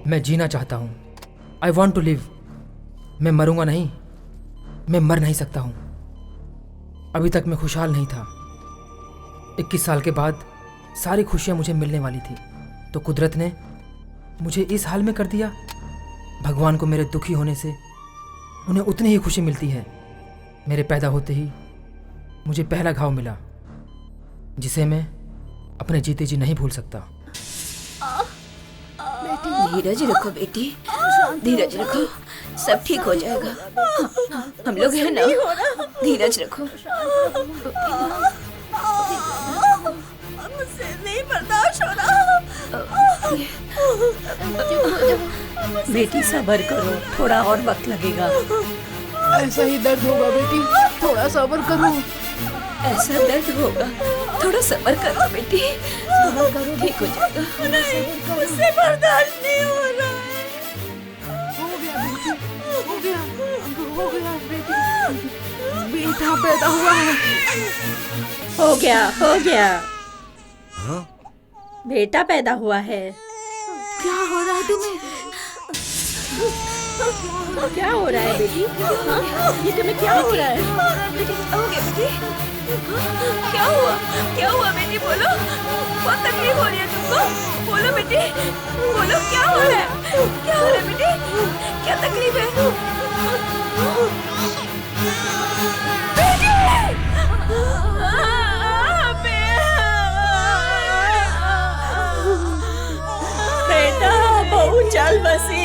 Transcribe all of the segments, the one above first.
मैं जीना चाहता हूँ। I want to live. मैं मरूंगा नहीं, मैं मर नहीं सकता हूँ। अभी तक मैं खुशहाल नहीं था। 21 साल के बाद सारी खुशियाँ मुझे मिलने वाली थी, तो कुदरत ने मुझे इस हाल में कर दिया। भगवान को मेरे दुखी होने से उन्हें उतनी ही खुशी मिलती है। मेरे पैदा होते ही मुझे पहला घाव मिला, जिसे मैं अपने जीते जी नहीं भूल सकता। धीरज रखो बेटी, धीरज रखो, सब ठीक हो जाएगा। हम लोग हैं ना, धीरज रखो। मुझसे नहीं बर्दाश्त हो रहा। बेटी सब्र करो, थोड़ा और वक्त लगेगा। ऐसा ही दर्द होगा बेटी, थोड़ा सब्र करो। ऐसा दर्द होगा, थोड़ा सब्र करो बेटी, सब्र करो, ठीक हो जाएगा। मुझसे बर्दाश्त नहीं हो रहा है। हो गया बेटी, हो गया, हो गया बेटी, बेटा पैदा हुआ है। हो गया, हो गया। बेटा पैदा हुआ है। क्या हो रहा है तुम्हें? क्या हो रहा है बेटी? हाँ? ये तुम्हें क्या हो रहा है? बेटी क्या हो गया बेटी? क्या हुआ? क्या हुआ बेटी, बोलो। बहुत तकलीफ हो रही है तुमको, बोलो बेटी, बोलो क्या हो रहा है? क्या हो रहा है बेटी? क्या तकलीफ है? बेटी! बेटा बहुत चल बसी।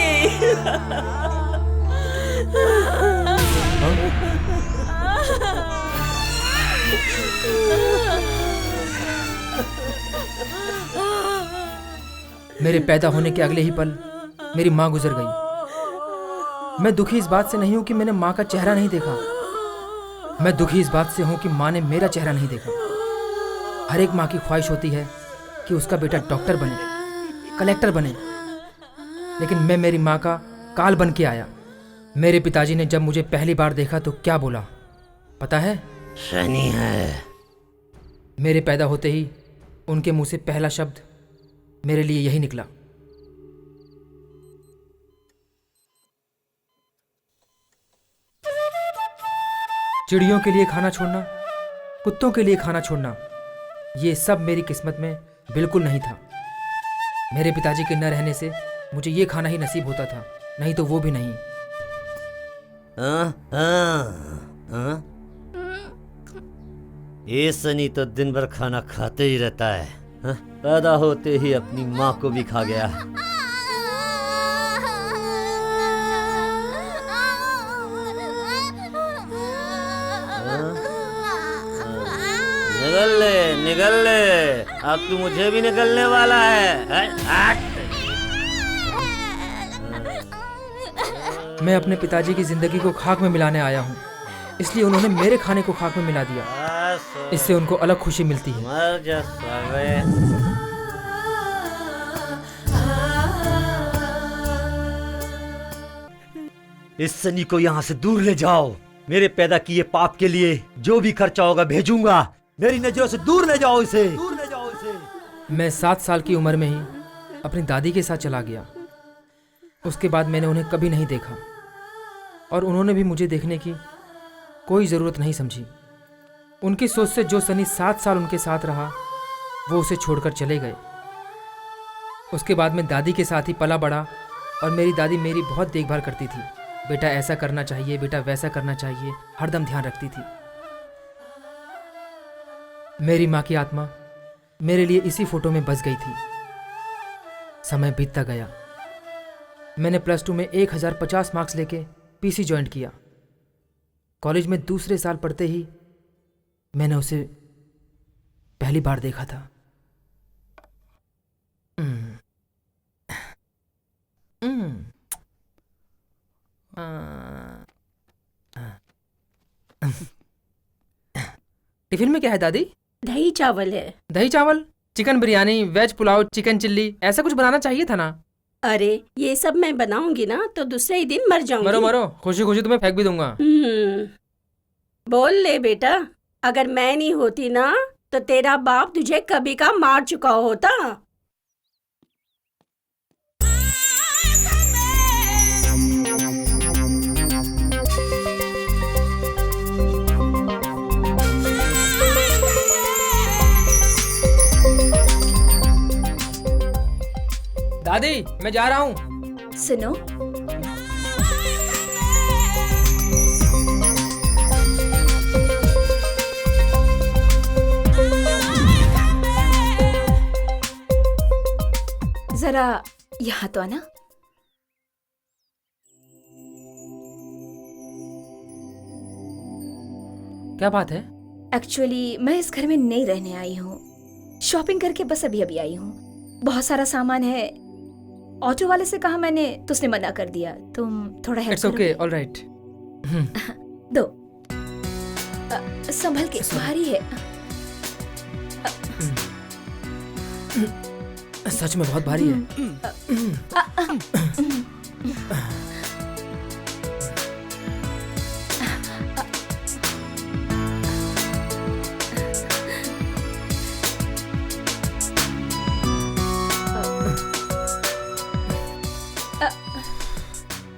मेरे पैदा होने के अगले ही पल मेरी माँ गुजर गई। मैं दुखी इस बात से नहीं हूं कि मैंने माँ का चेहरा नहीं देखा। मैं दुखी इस बात से हूं कि माँ ने मेरा चेहरा नहीं देखा। हर एक माँ की ख्वाहिश होती है कि उसका बेटा डॉक्टर बने, कलेक्टर बने, लेकिन मैं मेरी माँ का काल बन के आया। मेरे पिताजी ने जब मुझे पहली बार देखा तो क्या बोला पता है? शनि है। मेरे पैदा होते ही उनके मुंह से पहला शब्द मेरे लिए यही निकला। चिड़ियों के लिए खाना छोड़ना, कुत्तों के लिए खाना छोड़ना, ये सब मेरी किस्मत में बिल्कुल नहीं था। मेरे पिताजी के न रहने से मुझे ये खाना ही नसीब होता था, नहीं तो वो भी नहीं। ये सनी तो दिन भर खाना खाते ही रहता है। हाँ? पैदा होते ही अपनी माँ को भी खा गया। निकल ले, निकल ले, अब तू मुझे भी निकलने वाला है। मैं अपने पिताजी की जिंदगी को खाक में मिलाने आया हूँ, इसलिए उन्होंने मेरे खाने को खाक में मिला दिया। इससे उनको अलग खुशी मिलती है। मर जा साले। इस सनी को यहाँ से दूर ले जाओ। मेरे पैदा किए पाप के लिए जो भी खर्चा होगा भेजूंगा। मेरी नजरों से दूर ले जाओ इसे, दूर ले जाओ इसे। मैं 7 साल की उम्र में ही अपनी दादी के साथ चला गया। उसके बाद मैंने उन्हें कभी नहीं देखा और उन्होंने भी मुझे देखने की कोई ज़रूरत नहीं समझी। उनकी सोच से जो सनी 7 साल उनके साथ रहा वो उसे छोड़कर चले गए। उसके बाद मैं दादी के साथ ही पला बड़ा और मेरी दादी मेरी बहुत देखभाल करती थी। बेटा ऐसा करना चाहिए, बेटा वैसा करना चाहिए, हरदम ध्यान रखती थी। मेरी माँ की आत्मा मेरे लिए इसी फोटो में बस गई थी। समय बीतता गया। मैंने +2 में 1050 मार्क्स लेके पीसी ज्वाइन किया। कॉलेज में दूसरे साल पढ़ते ही मैंने उसे पहली बार देखा था। टिफिन में क्या है दादी? दही चावल है। दही चावल, chicken biryani, veg pulao, chicken chilli, ऐसा कुछ बनाना चाहिए था ना। अरे ये सब मैं बनाऊंगी ना तो दूसरे ही दिन मर जाऊंगी। मरो मरो, खुशी खुशी तुम्हें फेंक भी दूंगा। बोल ले बेटा, अगर मैं नहीं होती ना तो तेरा बाप तुझे कभी का मार चुका होता। दादी मैं जा रहा हूँ। सुनो, जरा यहाँ तो आना। क्या बात है? एक्चुअली मैं इस घर में नहीं रहने आई हूँ, शॉपिंग करके बस अभी अभी आई हूँ। बहुत सारा सामान है, ऑटो वाले से कहा मैंने तो उसने मना कर दिया। तुम थोड़ा हेल्प इट्स ओके, करोगे? ऑलराइट। दो। संभल के, भारी है। सच में बहुत भारी है।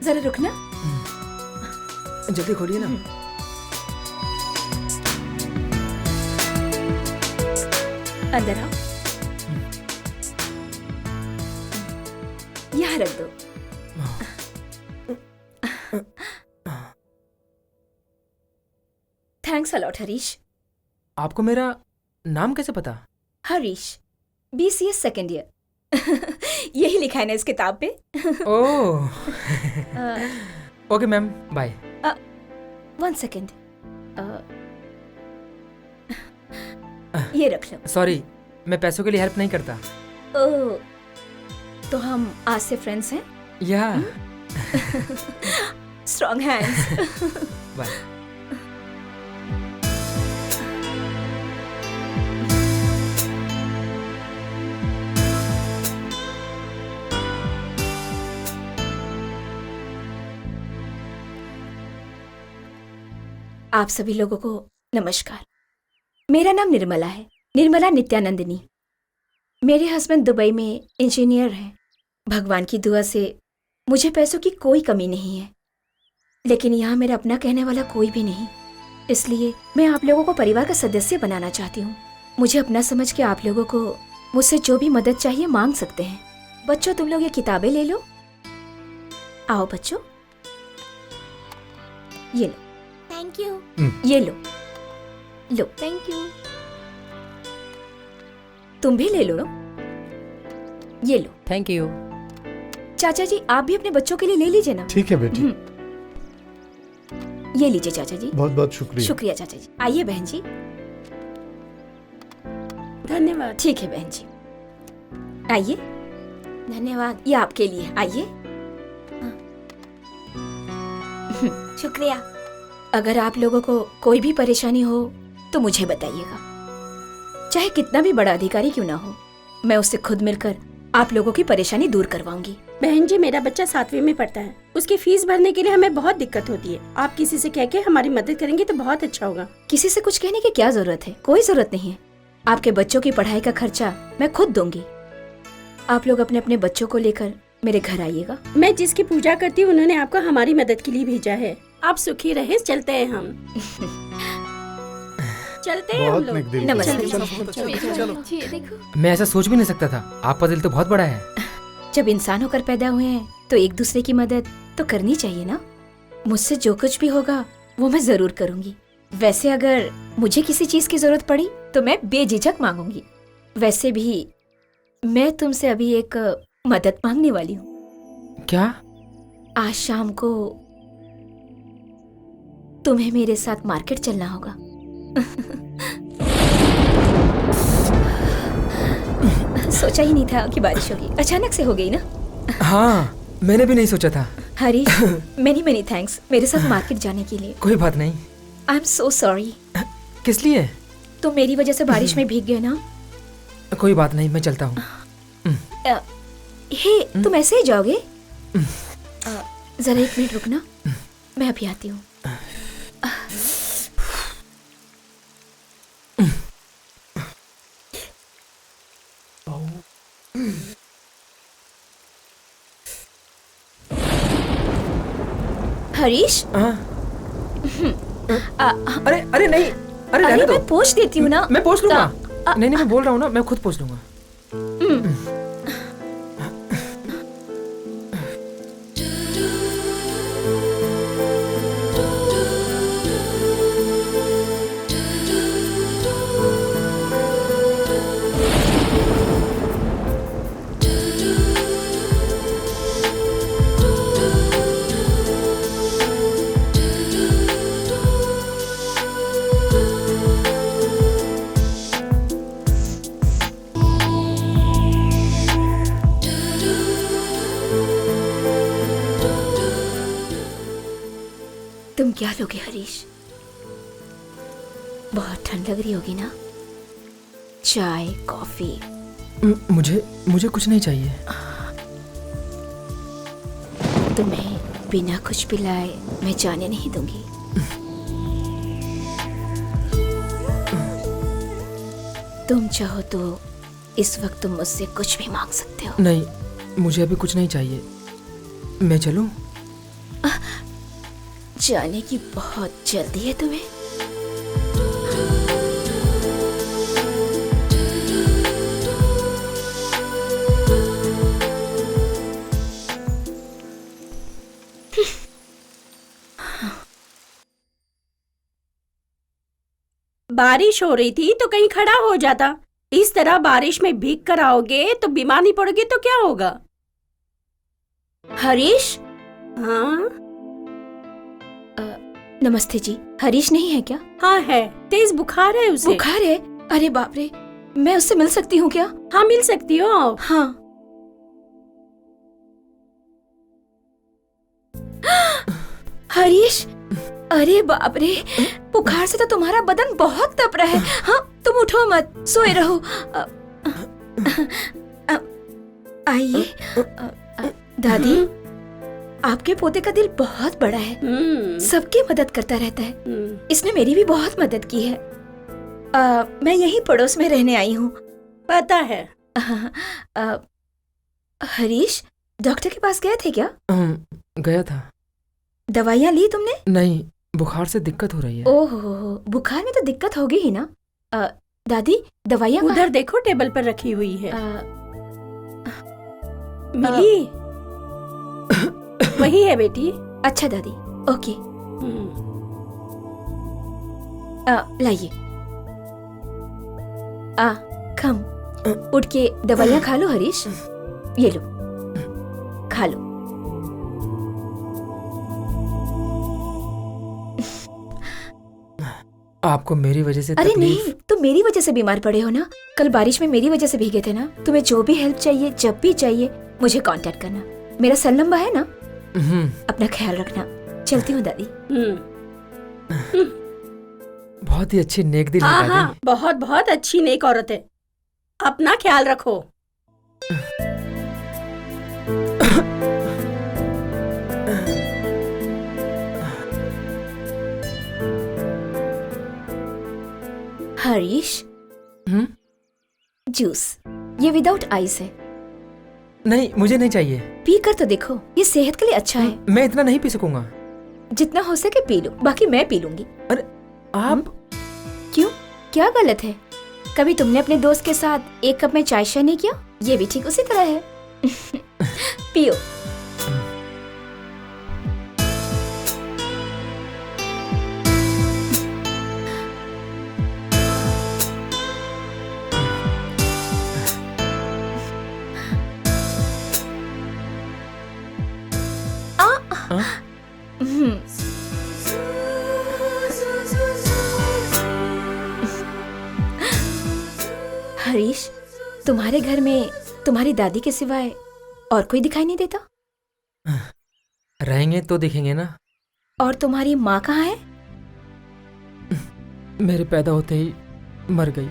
जरा रुकना। जल्दी खोलिए ना। अंदर आओ। यहाँ रख दो। Thanks a lot Harish. आपको मेरा नाम कैसे पता? Harish, BCS second year. यही लिखा है ना इस किताब पे। Oh okay ma'am, bye. 1 second, ये रख लो। सॉरी, मैं पैसों के लिए हेल्प नहीं करता। ओह, तो हम आज से फ्रेंड्स हैं। या स्ट्रॉन्ग हैंड्स। बाय। आप सभी लोगों को नमस्कार। मेरा नाम निर्मला है, निर्मला नित्यानंदिनी। मेरे हस्बैंड दुबई में इंजीनियर हैं। भगवान की दुआ से मुझे पैसों की कोई कमी नहीं है, लेकिन यहाँ मेरा अपना कहने वाला कोई भी नहीं। इसलिए मैं आप लोगों को परिवार का सदस्य बनाना चाहती हूँ। मुझे अपना समझ के आप लोगों को मुझसे जो भी मदद चाहिए मांग सकते हैं। बच्चों, तुम लोग ये किताबें ले लो। आओ बच्चों, ये लो। Thank you. ये लो, लो। Thank you. तुम भी ले लो ना, ये लो। Thank you. चाचा जी, आप भी अपने बच्चों के लिए ले लीजिए ना। ठीक है बेटी। ये लीजिए चाचा जी। बहुत बहुत शुक्रिया। शुक्रिया चाचा जी। आइए बहन जी। धन्यवाद। ठीक है बहन जी, आइए। धन्यवाद। ये आपके लिए, आइए। शुक्रिया। अगर आप लोगों को कोई भी परेशानी हो तो मुझे बताइएगा, चाहे कितना भी बड़ा अधिकारी क्यों ना हो। मैं उससे खुद मिलकर आप लोगों की परेशानी दूर करवाऊंगी। बहन जी, मेरा बच्चा 7वीं में पढ़ता है। उसकी फीस भरने के लिए हमें बहुत दिक्कत होती है। आप किसी से कह के हमारी मदद करेंगे तो बहुत अच्छा होगा। किसी से कुछ कहने की क्या जरूरत है? कोई जरूरत नहीं है। आपके बच्चों की पढ़ाई का खर्चा मैं खुद दूंगी। आप लोग अपने अपने बच्चों को लेकर मेरे घर आइएगा। मैं जिसकी पूजा करती हूँ उन्होंने आपको हमारी मदद के लिए भेजा है। आप सुखी रहे। चलते हैं हम। चलते हैं हम बहुत लोग। नेक दिल। नमस्ते। ये देखो। मैं ऐसा सोच भी नहीं सकता था। आपका दिल तो बहुत बड़ा है। जब इंसान होकर पैदा हुए हैं तो एक दूसरे की मदद तो करनी चाहिए ना। मुझसे जो कुछ भी होगा वो मैं जरूर करूंगी। वैसे अगर मुझे किसी चीज की जरूरत पड़ी तो मैं बेझिझक मांगूंगी। वैसे भी मैं तुमसे अभी एक मदद मांगने वाली हूँ। क्या? आज शाम को तुम्हें मेरे साथ मार्केट चलना होगा। सोचा ही नहीं था कि बारिश होगी, अचानक से हो गई ना। हाँ, मैंने भी नहीं सोचा था। हरीश, मेनी मेनी थैंक्स मेरे साथ मार्केट जाने के लिए। कोई बात नहीं। I am so sorry. किस लिए? तुम मेरी वजह से बारिश में भीग गए ना। कोई बात नहीं, मैं चलता हूँ। हे, तुम ऐसे ही जाओगे? जरा 1 मिनट रुकना, मैं अभी आती हूँ। हरीश, अरे अरे नहीं, अरे अरे रहने दो। मैं पोंछ देती हूँ ना। मैं पोंछ लूंगा। नहीं नहीं, मैं बोल रहा हूँ ना, मैं खुद पोंछ लूंगा। तुम क्या लोगे हरीश? बहुत ठंड लग रही होगी ना? चाय, कॉफी? मुझे कुछ नहीं चाहिए। तुम्हें बिना कुछ पिलाए मैं जाने नहीं दूंगी। तुम चाहो तो इस वक्त तुम मुझसे कुछ भी मांग सकते हो। नहीं, मुझे अभी कुछ नहीं चाहिए। मैं चलूं? जाने की बहुत जल्दी है तुम्हें? बारिश हो रही थी तो कहीं खड़ा हो जाता। इस तरह बारिश में भीग कर आओगे तो बीमार नहीं पड़ोगे तो क्या होगा? हरीश? हाँ नमस्ते जी, हरीश नहीं है क्या? हाँ है, तेज बुखार है उसे। बुखार है? अरे बाप रे, मैं उससे मिल सकती हूँ क्या? हाँ मिल सकती हो। हाँ। हरीश, अरे बाप रे, बुखार से तो तुम्हारा बदन बहुत तप रहा है। हाँ, तुम उठो मत, सोए रहो। आइए। दादी, आपके पोते का दिल बहुत बड़ा है, सबकी मदद करता रहता है। इसने मेरी भी बहुत मदद की है। मैं यही पड़ोस में रहने आई हूँ। पता है। हरीश, डॉक्टर के पास गए थे क्या? गया था। दवाइयाँ ली तुमने? नहीं, बुखार से दिक्कत हो रही है। ओहो, बुखार में तो दिक्कत होगी ही ना। दादी, दवाइयाँ उधर देखो, टेबल पर रखी हुई है। मिली? वही है बेटी। अच्छा दादी, ओके। लाइए। कम उठ के दवाइयाँ खा लो हरीश। ये लो, खा लो। आपको मेरी वजह से अरे तकलीफ? नहीं, तुम मेरी वजह से बीमार पड़े हो ना। कल बारिश में मेरी वजह से भीगे थे ना। तुम्हें जो भी हेल्प चाहिए, जब भी चाहिए, मुझे कांटेक्ट करना। मेरा सेल नंबर है ना। अपना ख्याल रखना। चलती हूँ दादी। बहुत ही अच्छी नेक दिल है हाँ दादी। हाँ, बहुत बहुत अच्छी नेक औरत है। अपना ख्याल रखो। हरीश, जूस, ये विदाउट आइस है। नहीं, मुझे नहीं चाहिए। पी कर तो देखो, ये सेहत के लिए अच्छा है। मैं इतना नहीं पी सकूंगा। जितना हो सके पी लो, बाकी मैं पी लूंगी। अरे आप क्यों, क्या गलत है? कभी तुमने अपने दोस्त के साथ एक कप में चाय शेयर नहीं किया? ये भी ठीक उसी तरह है। पियो। हरीश, तुम्हारे घर में तुम्हारी दादी के सिवाय और कोई दिखाई नहीं देता? रहेंगे तो दिखेंगे ना। और तुम्हारी माँ कहाँ है? मेरे पैदा होते ही मर गई।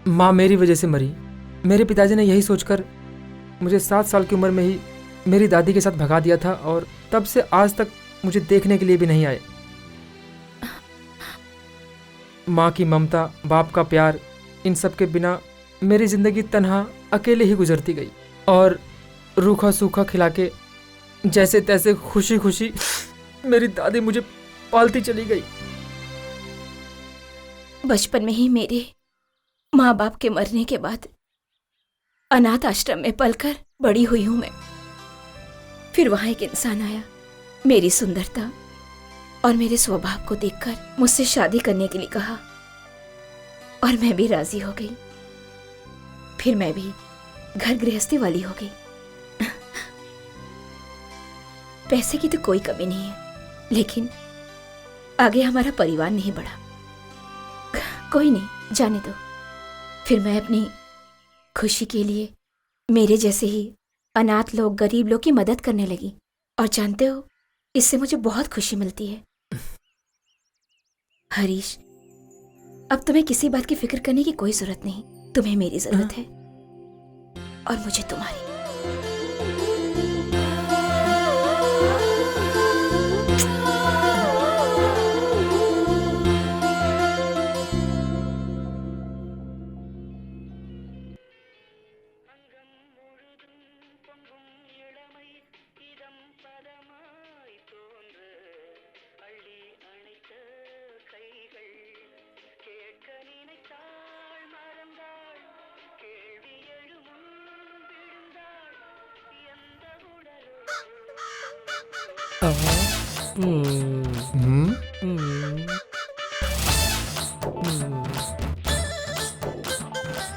माँ मेरी वजह से मरी। मेरे पिताजी ने यही सोचकर मुझे 7 साल की उम्र में ही मेरी दादी के साथ भगा दिया था, और तब से आज तक मुझे देखने के लिए भी नहीं आए। माँ की ममता, बाप का प्यार, इन सब के बिना मेरी जिंदगी तन्हा अकेले ही गुजरती गई। और रूखा सूखा खिला के जैसे तैसे खुशी खुशी मेरी दादी मुझे पालती चली गई। बचपन में ही मेरे माँ बाप के मरने के बाद अनाथ आश्रम में पलकर बड़ी हुई हूं मैं। फिर वहां एक इंसान आया, मेरी सुंदरता और मेरे स्वभाव को देखकर मुझसे शादी करने के लिए कहा, और मैं भी राजी हो गई। फिर मैं भी घर गृहस्थी वाली हो गई। पैसे की तो कोई कमी नहीं है, लेकिन आगे हमारा परिवार नहीं बढ़ा। कोई नहीं, जाने दो। फिर मैं अपनी खुशी के लिए मेरे जैसे ही अनाथ लोग, गरीब लोग की मदद करने लगी। और जानते हो, इससे मुझे बहुत खुशी मिलती है। हरीश, अब तुम्हें किसी बात की फिक्र करने की कोई जरूरत नहीं। तुम्हें मेरी जरूरत है और मुझे तुम्हारी।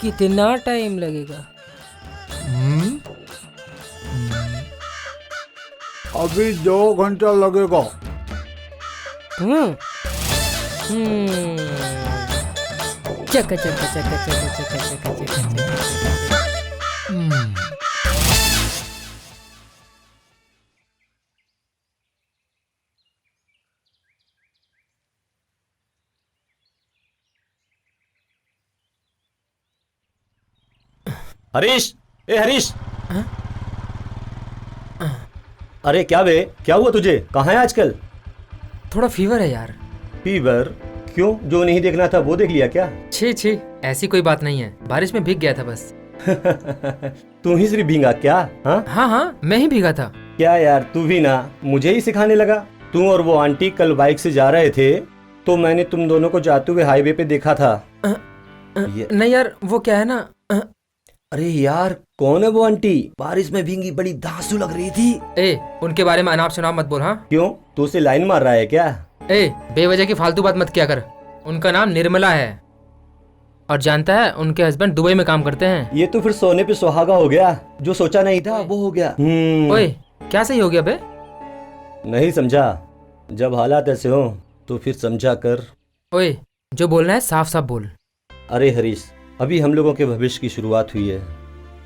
कितना टाइम लगेगा? अभी 2 घंटा लगेगा। चका चका चका चका चका चका चका। हरीश, ए हरीश। अरे क्या बे, क्या हुआ तुझे? कहाँ है आजकल? थोड़ा फीवर है यार। फीवर? क्यों, जो नहीं देखना था वो देख लिया क्या? छी छी, ऐसी कोई बात नहीं है, बारिश में भीग गया था बस। तू ही सिर्फ भीगा क्या? हाँ हाँ हाँ, मैं ही भीगा था। क्या यार, तू भी ना मुझे ही सिखाने लगा। तू और वो आंटी कल बाइक से जा रहे थे तो मैंने तुम दोनों को जाते हुए हाईवे पे देखा था। नहीं यार, वो क्या है ना। अरे यार, कौन है वो आंटी? बारिश में भीगी, बड़ी धांसू लग रही थी। ए, उनके बारे में अनाप शनाप मत बोल। हाँ क्यों, तू उसे लाइन मार रहा है क्या? ए, बेवजह की फालतू बात मत किया कर। उनका नाम निर्मला है और जानता है उनके हस्बैंड दुबई में काम करते हैं। ये तो फिर सोने पे सुहागा हो गया। जो सोचा नहीं था वो हो गया। ओए, क्या सही हो गया बे? नहीं समझा? जब हालात ऐसे हो तो फिर समझा कर। ओए, जो बोलना है साफ साफ बोल। अरे हरीश, अभी हम लोगों के भविष्य की शुरुआत हुई है।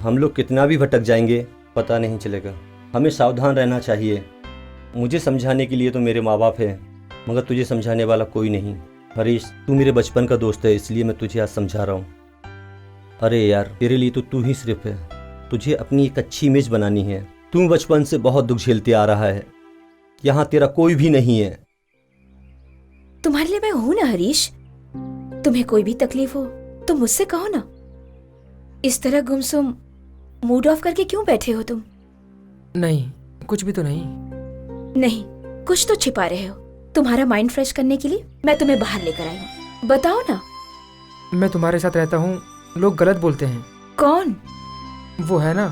हम लोग कितना भी भटक जाएंगे पता नहीं चलेगा। हमें सावधान रहना चाहिए। मुझे समझाने के लिए तो मेरे माँ बाप हैं, मगर तुझे समझाने वाला कोई नहीं। हरीश, तू मेरे बचपन का दोस्त है, इसलिए मैं तुझे आज समझा रहा हूँ। अरे यार, तेरे लिए तो तू ही सिर्फ है। तुझे अपनी एक अच्छी इमेज बनानी है। तू बचपन से बहुत दुख झेलते आ रहा है, यहाँ तेरा कोई भी नहीं है। तुम्हारे लिए मैं हूं ना हरीश। तुम्हें कोई भी तकलीफ हो तो मुझसे कहो ना। इस तरह गुमसुम मूड ऑफ करके क्यों बैठे हो तुम? नहीं, कुछ भी तो नहीं। नहीं, कुछ तो छिपा रहे हो। तुम्हारा माइंड फ्रेश करने के लिए मैं तुम्हें बाहर लेकर आई हूँ। बताओ ना। मैं तुम्हारे साथ रहता हूँ, लोग गलत बोलते हैं। कौन? वो है ना,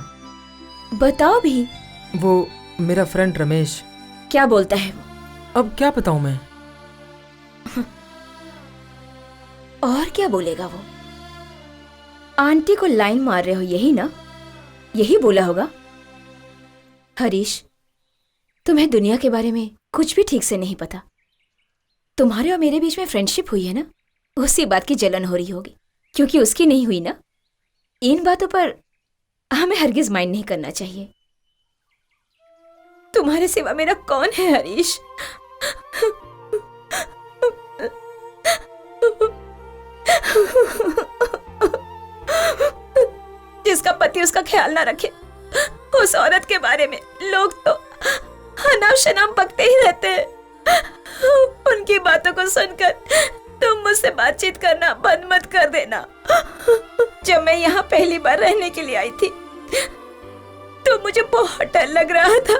बताओ भी। वो मेरा फ्रेंड रमेश। क्या बोलता है वो? अब क्या बताऊं मैं? और क्या बोलेगा वो? आंटी को लाइन मार रहे हो, यही ना? यही बोला होगा। हरीश, तुम्हें दुनिया के बारे में कुछ भी ठीक से नहीं पता। तुम्हारे और मेरे बीच में फ्रेंडशिप हुई है ना, उसी बात की जलन हो रही होगी, क्योंकि उसकी नहीं हुई ना। इन बातों पर हमें हरगिज माइंड नहीं करना चाहिए। तुम्हारे सिवा मेरा कौन है हरीश? जिसका पति उसका ख्याल ना रखे, उस औरत के बारे में लोग तो अनाप शनाप बकते ही रहते हैं। उनकी बातों को सुनकर तुम मुझसे बातचीत करना बंद मत कर देना। जब मैं यहाँ पहली बार रहने के लिए आई थी तो मुझे बहुत डर लग रहा था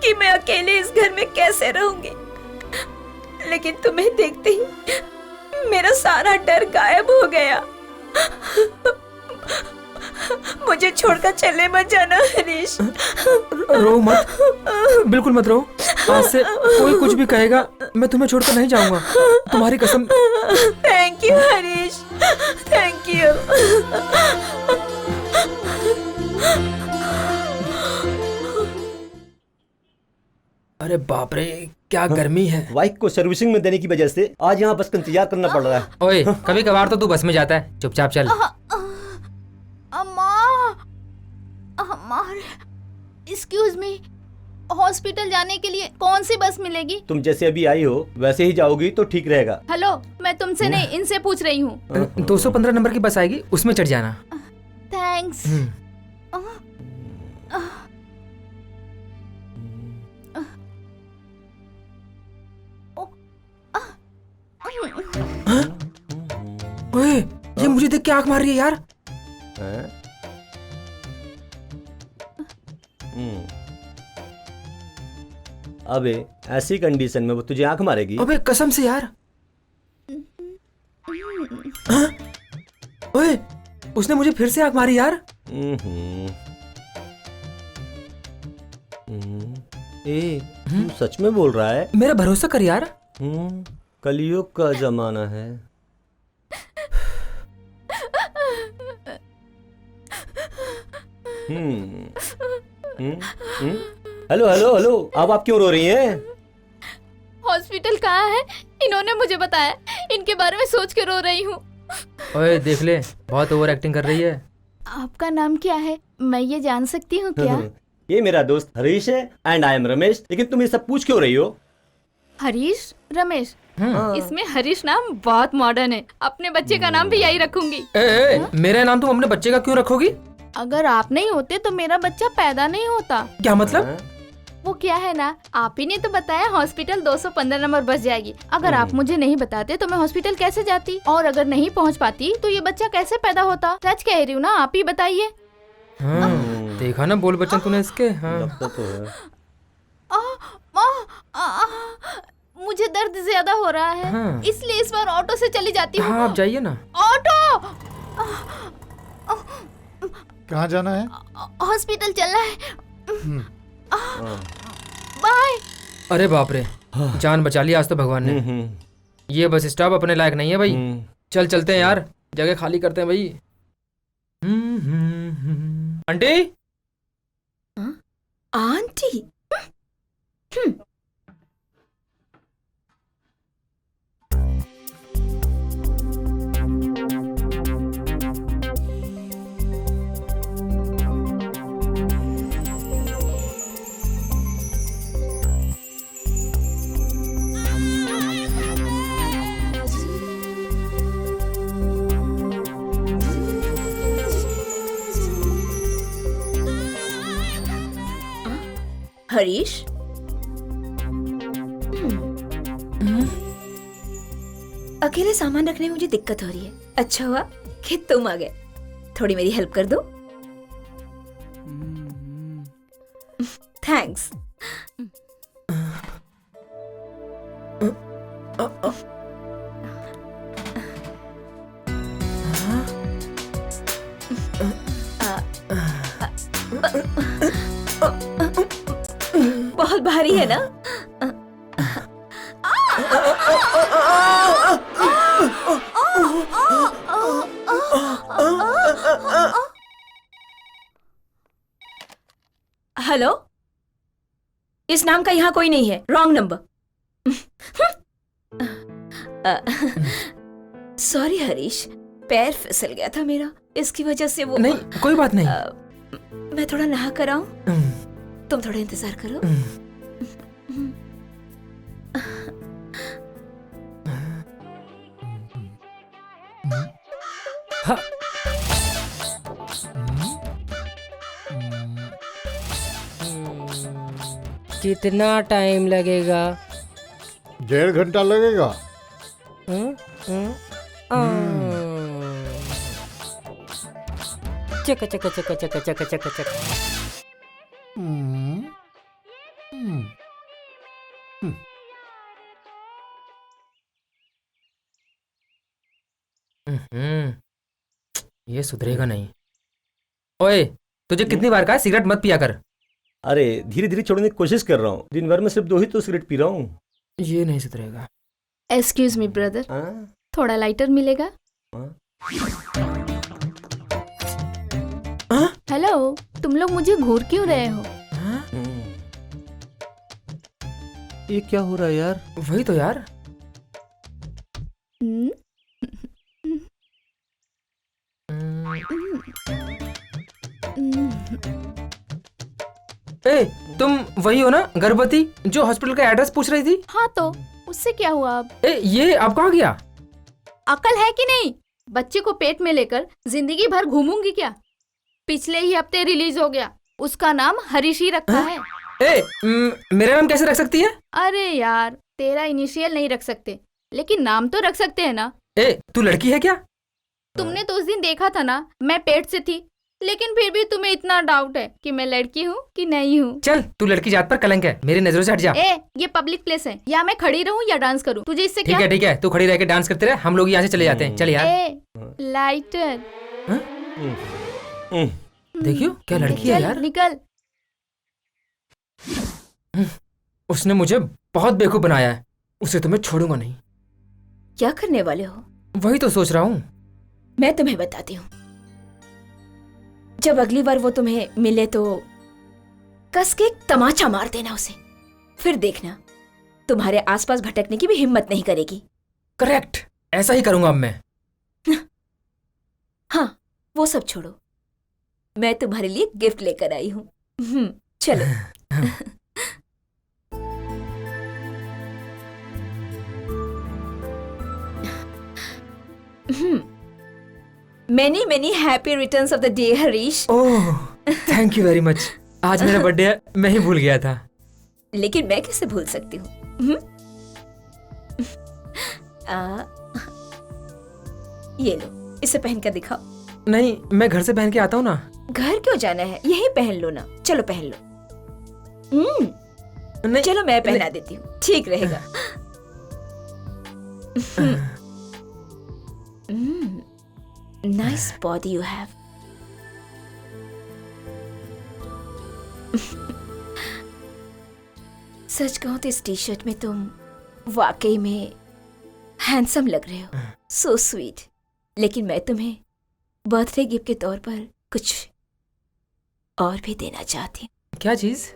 कि मैं अकेले इस घर में कैसे रहूंगी, लेकिन तुम्हें देखते ही मेरा सारा डर गायब हो गया। मुझे छोड़कर चले मत जाना हरीश। रो मत, बिल्कुल मत रो। आज से कोई कुछ भी कहेगा मैं तुम्हें छोड़कर नहीं जाऊंगा, तुम्हारी कसम। Thank you Harish, thank you. अरे बाप रे, क्या गर्मी है। बाइक को सर्विसिंग में देने की वजह से आज यहाँ बस का इंतजार करना पड़ रहा है। ओए, कभी कभार तो तू बस में जाता है, चुपचाप चल। अम्मा, एक्सक्यूज मी, हॉस्पिटल जाने के लिए कौन सी बस मिलेगी? तुम जैसे अभी आई हो वैसे ही जाओगी तो ठीक रहेगा। हेलो, मैं तुमसे नहीं इनसे पूछ रही हूँ। 215 नंबर की बस आएगी, उसमें चढ़ जाना। थैंक्स। ओए, ये मुझे देख के आंख मार रही है यार। हैं? अबे ऐसी कंडीशन में वो तुझे आंख मारेगी? अबे कसम से यार। हाँ? ओए, उसने मुझे फिर से आंख मारी यार। ए, तू सच में बोल रहा है? मेरा भरोसा कर यार। कलयुग का जमाना है। हेलो हेलो हेलो, अब आप क्यों रो रही हैं? हॉस्पिटल कहाँ है? इन्होंने मुझे बताया। इनके बारे में सोच के रो रही हूँ। ओए देख ले, बहुत ओवर एक्टिंग कर रही है। आपका नाम क्या है? मैं ये जान सकती हूँ क्या? ये मेरा दोस्त हरीश है एंड आई एम रमेश। लेकिन तुम ये सब पूछ क्यों रही हो? हरीश, रमेश। इसमें हरीश नाम बहुत मॉडर्न है। अपने बच्चे का नाम भी यही रखूंगी। मेरा नाम तुम अपने बच्चे का क्यों रखोगी? अगर आप नहीं होते तो मेरा बच्चा पैदा नहीं होता। क्या मतलब? वो क्या है ना, आप ही ने तो बताया हॉस्पिटल 215 नंबर बस जाएगी। अगर आप मुझे नहीं बताते तो मैं हॉस्पिटल कैसे जाती, और अगर नहीं पहुंच पाती तो ये बच्चा कैसे पैदा होता? सच कह रही हूँ ना, आप ही बताइए। देखा ना बोल बच्चन तूने इसके। लगता तो है। मुझे दर्द ज्यादा हो रहा है, इसलिए इस बार ऑटो से चली जाती हूँ। हाँ, आप जाइए ना। ऑटो। कहाँ जाना है? हॉस्पिटल चलना है। बाय। अरे बाप रे, जान बचा लिया आज तो भगवान ने। ये बस स्टॉप अपने लायक नहीं है भाई। चल चलते हैं यार, जगह खाली करते हैं भाई। आंटी। आंटी। हरीश, अकेले सामान रखने में मुझे दिक्कत हो रही है। अच्छा हुआ कि तुम आ गए। थोड़ी मेरी हेल्प कर दो। थैंक्स। बहुत भारी है ना? हेलो, इस नाम का यहाँ कोई नहीं है। Wrong number. सॉरी हरीश, पैर फिसल गया था मेरा, इसकी वजह से वो। नहीं, कोई बात नहीं। मैं थोड़ा नहा कर आऊं? तुम थोड़ा इंतजार करो। हाँ। कितना टाइम लगेगा? 1.5 घंटा लगेगा। चक चक चक चक चक चक चक। ये सुधरेगा नहीं। ओए, तुझे कितनी बार कहा है सिगरेट मत पिया कर? अरे धीरे धीरे छोड़ने की कोशिश कर रहा हूँ। दिन भर में सिर्फ 2 ही तो सिगरेट पी रहा हूँ। ये नहीं सुधरेगा। एक्सक्यूज मी ब्रदर, थोड़ा लाइटर मिलेगा? हेलो, तुम लोग मुझे घूर क्यों रहे हो? ये क्या हो रहा है यार? वही तो यार। ए, तुम वही हो ना गर्भवती जो हॉस्पिटल का एड्रेस पूछ रही थी? हाँ तो उससे क्या हुआ अब? ए, ये अब कहाँ गया? अकल है कि नहीं? बच्चे को पेट में लेकर जिंदगी भर घूमूंगी क्या? पिछले ही हफ्ते रिलीज हो गया। उसका नाम हरीशी रखा है। ए, मेरा नाम कैसे रख सकती है? अरे यार, तेरा इनिशियल नहीं रख सकते, लेकिन नाम तो रख सकते हैं ना। ए, तू लड़की है क्या? तुमने तो उस दिन देखा था ना, मैं पेट से थी, लेकिन फिर भी तुम्हें इतना डाउट है कि मैं लड़की हूँ कि नहीं हूँ। चल, तू लड़की जात पर कलंक है, मेरी नजरों से हट जा। ए, ये पब्लिक प्लेस है, या मैं खड़ी रहूँ या डांस करूँ, तुझे इससे क्या? ठीक है, तू खड़ी रह के डांस करते रहे, हम लोग यहाँ से चले जाते हैं। चल यार। ए, लाइटर। देखियो क्या लड़की है चल, यार। निकल। उसने मुझे बहुत बेवकूफ बनाया है, उसे तो मैं छोड़ूंगा नहीं। क्या करने वाले हो? वही तो सोच रहा हूँ। मैं तुम्हें बताती हूँ। जब अगली बार वो तुम्हें मिले तो कस के एक तमाचा मार देना उसे। फिर देखना तुम्हारे आसपास भटकने की भी हिम्मत नहीं करेगी। करेक्ट, ऐसा ही करूंगा अब मैं। हाँ, वो सब छोड़ो, मैं तुम्हारे लिए गिफ्ट लेकर आई हूँ। चलो। Many happy returns of the day Harish. Oh, thank you very much. आज मेरा बर्थडे है, मैं ही भूल गया था। लेकिन मैं कैसे भूल सकती हूँ? ये लो, इसे पहन कर दिखाओ। नहीं, मैं घर से पहन के आता हूँ ना। घर क्यों जाना है, यही पहन लो ना। चलो पहन लो। नहीं, चलो मैं पहना देती हूँ, ठीक रहेगा। Nice body you have. सच कहूं तो इस टी शर्ट में तुम वाकई में हैंडसम लग रहे हो। So sweet. लेकिन मैं तुम्हें बर्थडे गिफ्ट के तौर पर कुछ और भी देना चाहती हूँ। क्या चीज?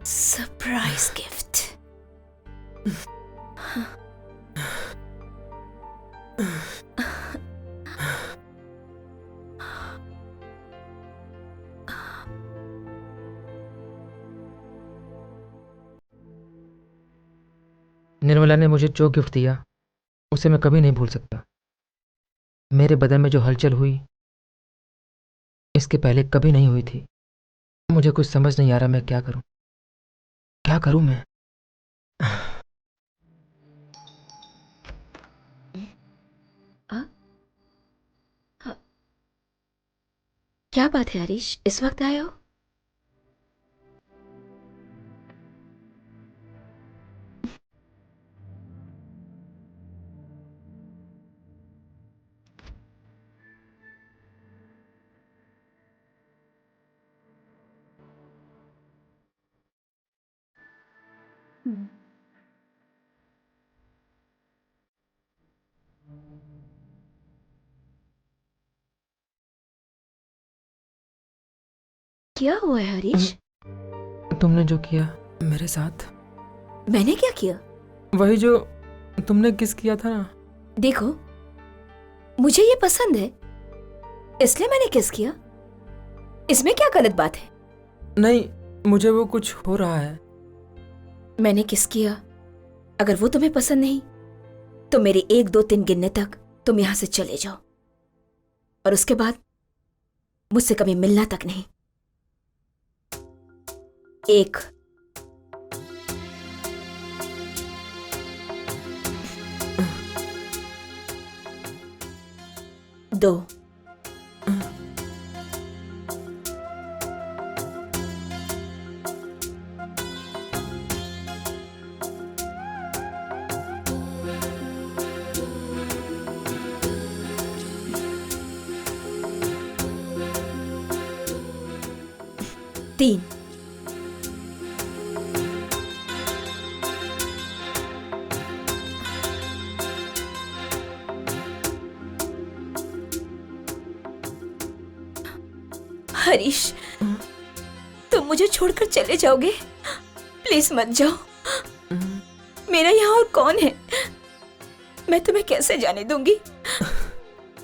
Surprise gift. निर्मला ने मुझे जो गिफ्ट दिया उसे मैं कभी नहीं भूल सकता। मेरे बदन में जो हलचल हुई इसके पहले कभी नहीं हुई थी। मुझे कुछ समझ नहीं आ रहा, मैं क्या करूं, क्या करूं मैं? क्या बात है हरीश, इस वक्त आए हो? क्या हुआ है हरीश? तुमने जो किया मेरे साथ। मैंने क्या किया? वही जो तुमने किस किया था ना। देखो, मुझे ये पसंद है इसलिए मैंने किस किया। इसमें क्या गलत बात है? नहीं, मुझे वो कुछ हो रहा है। मैंने किस किया, अगर वो तुम्हें पसंद नहीं तो मेरे 1 2 3 गिनने तक तुम यहां से चले जाओ, और उसके बाद मुझसे कभी मिलना तक नहीं। 1 2 3 हरीश, तुम मुझे छोड़कर चले जाओगे? प्लीज मत जाओ। मेरा यहाँ और कौन है? मैं तुम्हें कैसे जाने दूंगी?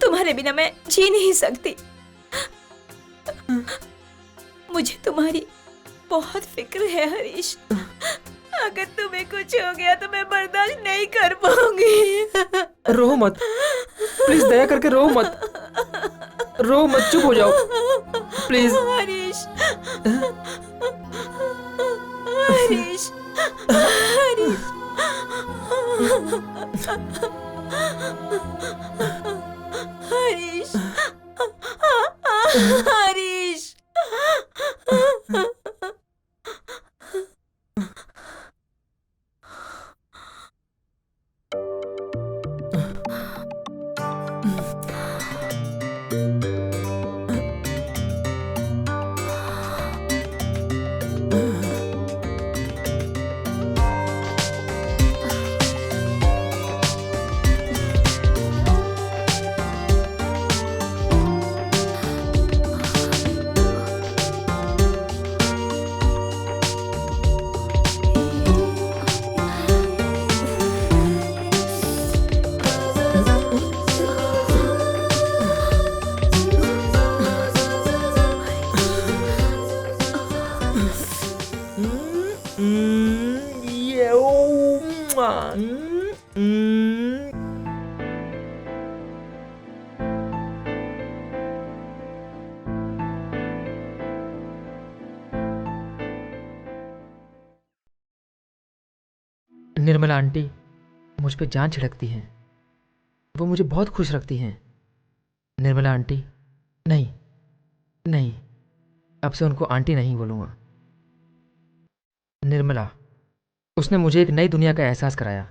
तुम्हारे बिना मैं जी नहीं सकती। मुझे तुम्हारी बहुत फिक्र है हरीश। अगर तुम्हें कुछ हो गया तो मैं बर्दाश्त नहीं कर पाऊंगी। रो मत, प्लीज दया करके रो मत, रो मत, चुप हो जाओ प्लीज। हरीश, हरीश, हरीश, हरीश, हरीश। निर्मला आंटी मुझ पे जान छिड़कती हैं, वो मुझे बहुत खुश रखती हैं। निर्मला आंटी, नहीं नहीं, अब से उनको आंटी नहीं बोलूँगा। निर्मला, उसने मुझे एक नई दुनिया का एहसास कराया।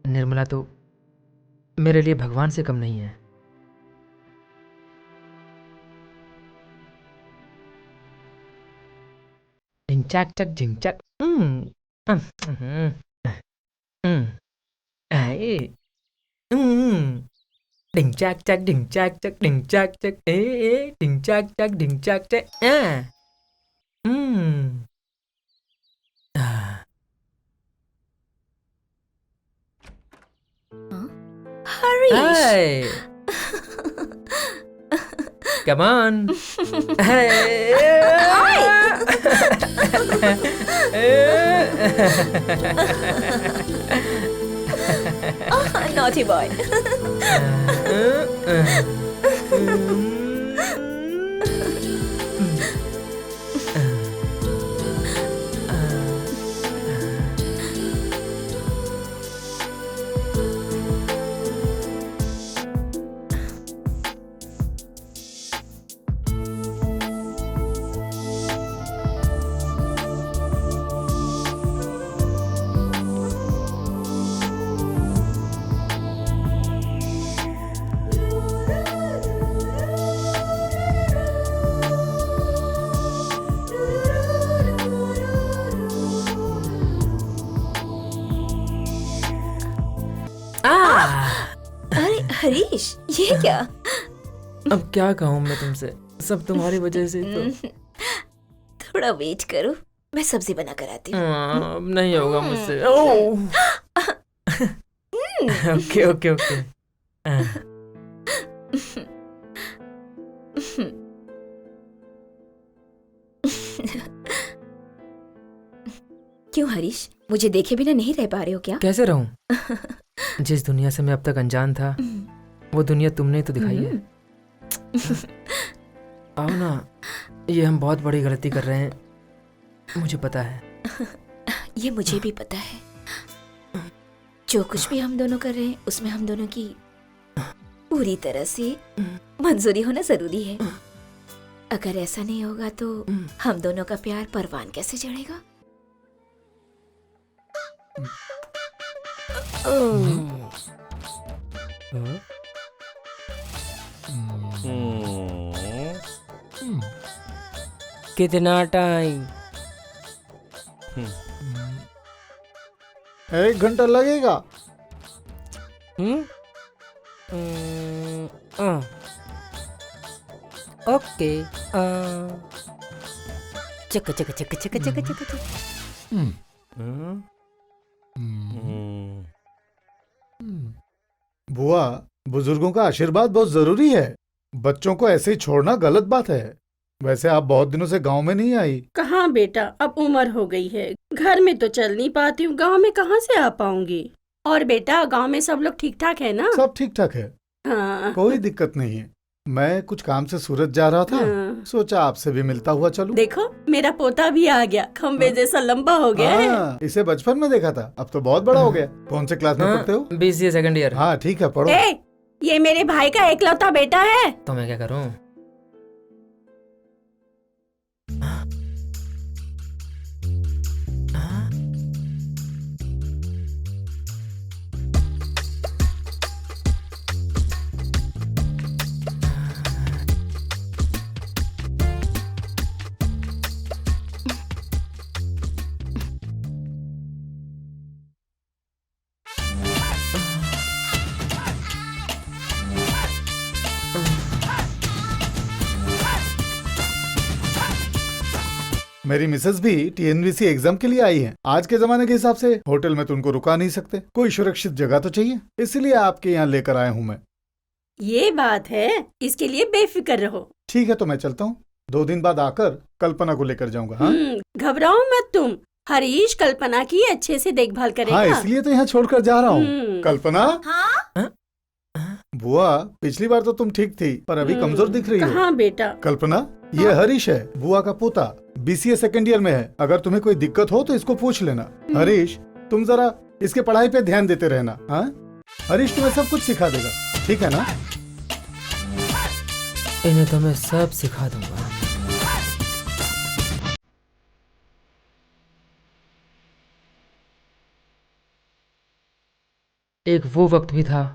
निर्मला तो मेरे लिए भगवान से कम नहीं है। ढिंचाक चक ढिंचाक, ढिंचाक चक ढिंचाक चक ढिंचाक चक ढिंचाक चक ढिंचाक चक Harish, Come on. naughty boy. अरे हरीश, ये क्या? अब क्या कहूँ मैं तुमसे, सब तुम्हारी वजह से तो। थोड़ा वेट करो, मैं सब्जी बना कर आती हूँ। अब नहीं होगा मुझसे। Okay okay okay. क्यों हरीश, मुझे देखे बिना नहीं रह पा रहे हो क्या? कैसे रहूं? जिस दुनिया से मैं अब तक अनजान था, वो दुनिया तुमने तो दिखाई है। आओ ना, ये हम बहुत बड़ी गलती कर रहे हैं, मुझे पता है। ये मुझे भी पता है। जो कुछ भी हम दोनों कर रहे हैं उसमें हम दोनों की पूरी तरह से मंजूरी होना जरूरी है। अगर ऐसा नहीं होगा तो हम दोनों का प्यार परवान कैसे चढ़ेगा? कितना टाइम? 1 घंटा लगेगा। ओके चक चक चक चक चक चक चक। बुआ, बुजुर्गों का आशीर्वाद बहुत जरूरी है। बच्चों को ऐसे ही छोड़ना गलत बात है। वैसे आप बहुत दिनों से गांव में नहीं आई। कहाँ बेटा, अब उम्र हो गई है, घर में तो चल नहीं पाती हूँ, गांव में कहाँ से आ पाऊंगी। और बेटा गांव में सब लोग ठीक ठाक है ना? सब ठीक ठाक है, हाँ। कोई दिक्कत नहीं है। मैं कुछ काम से सूरत जा रहा था, हाँ। सोचा आपसे भी मिलता हुआ चलूं। देखो मेरा पोता भी आ गया, खम्बे जैसा लंबा हो गया है। हाँ, इसे बचपन में देखा था, अब तो बहुत बड़ा हो गया। कौन से क्लास में पढ़ते हो? BCA second year. हाँ ठीक है, पढ़ो। ए, ये मेरे भाई का एकलौता बेटा है। तो मैं क्या करूं? मेरी मिसेस भी TNVC एग्जाम के लिए आई हैं। आज के जमाने के हिसाब से होटल में तो उनको रुका नहीं सकते, कोई सुरक्षित जगह तो चाहिए, इसलिए आपके यहाँ लेकर आया हूँ मैं। ये बात है, इसके लिए बेफिक्र रहो। ठीक है, तो मैं चलता हूँ। 2 दिन बाद आकर कल्पना को लेकर जाऊंगा। हाँ घबराओ मत तुम, हरीश कल्पना की अच्छे से देखभाल करेगा। हाँ, इसलिए तो यहाँ छोड़कर जा रहा हूँ। कल्पना। हाँ? बुआ, पिछली बार तो तुम ठीक थी, पर अभी कमजोर दिख रही हो। कहाँ बेटा? कल्पना, ये हरीश है, बुआ का पोता, BCA सेकंड ईयर में है। अगर तुम्हें कोई दिक्कत हो तो इसको पूछ लेना। हरीश, तुम जरा इसके पढ़ाई पे ध्यान देते रहना। हाँ, हरीश तुम्हें सब कुछ सिखा देगा, ठीक है ना? इन्हें तो मैं सब सिखा दूंगा। एक वो वक्त भी था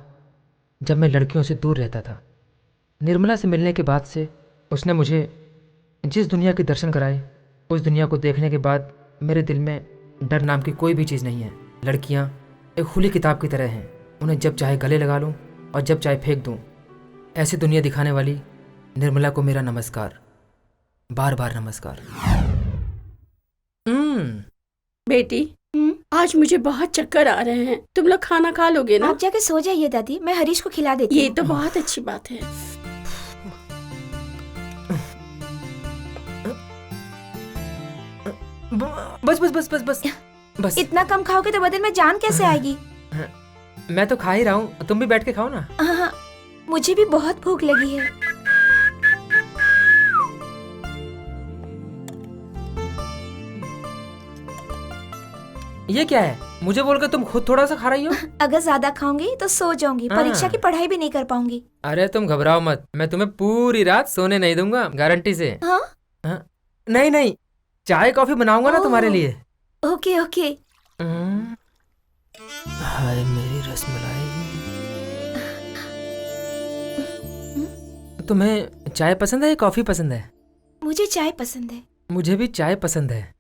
जब मैं लड़कियों से दूर रहता था। निर्मला से मिलने के बाद से उसने मुझे जिस दुनिया के दर्शन कराए, उस दुनिया को देखने के बाद मेरे दिल में डर नाम की कोई भी चीज़ नहीं है। लड़कियां एक खुली किताब की तरह हैं, उन्हें जब चाहे गले लगा लूं और जब चाहे फेंक दूं। ऐसी दुनिया दिखाने वाली निर्मला को मेरा नमस्कार, बार बार नमस्कार। बेटी, आज मुझे बहुत चक्कर आ रहे हैं, तुम लोग खाना खा लोगे ना? आप जाके सो जाइए दादी, मैं हरीश को खिला देती ये हूँ। तो बहुत अच्छी बात है। बस बस बस बस बस बस। इतना कम खाओगे तो बदन में जान कैसे आएगी? मैं तो खा ही रहा हूँ, तुम भी बैठ के खाओ ना। हाँ, मुझे भी बहुत भूख लगी है। ये क्या है? मुझे बोलकर तुम खुद थोड़ा सा खा रही हो? अगर ज्यादा खाऊंगी तो सो जाऊंगी, परीक्षा की पढ़ाई भी नहीं कर पाऊंगी। अरे तुम घबराओ मत, मैं तुम्हें पूरी रात सोने नहीं दूंगा, गारंटी से। हाँ? नहीं नहीं, चाय कॉफी बनाऊंगा ना तुम्हारे लिए। Okay okay. हाय मेरी रसमलाई। तुम्हें चाय पसंद है या कॉफी पसंद है? मुझे चाय पसंद है। मुझे भी चाय पसंद है।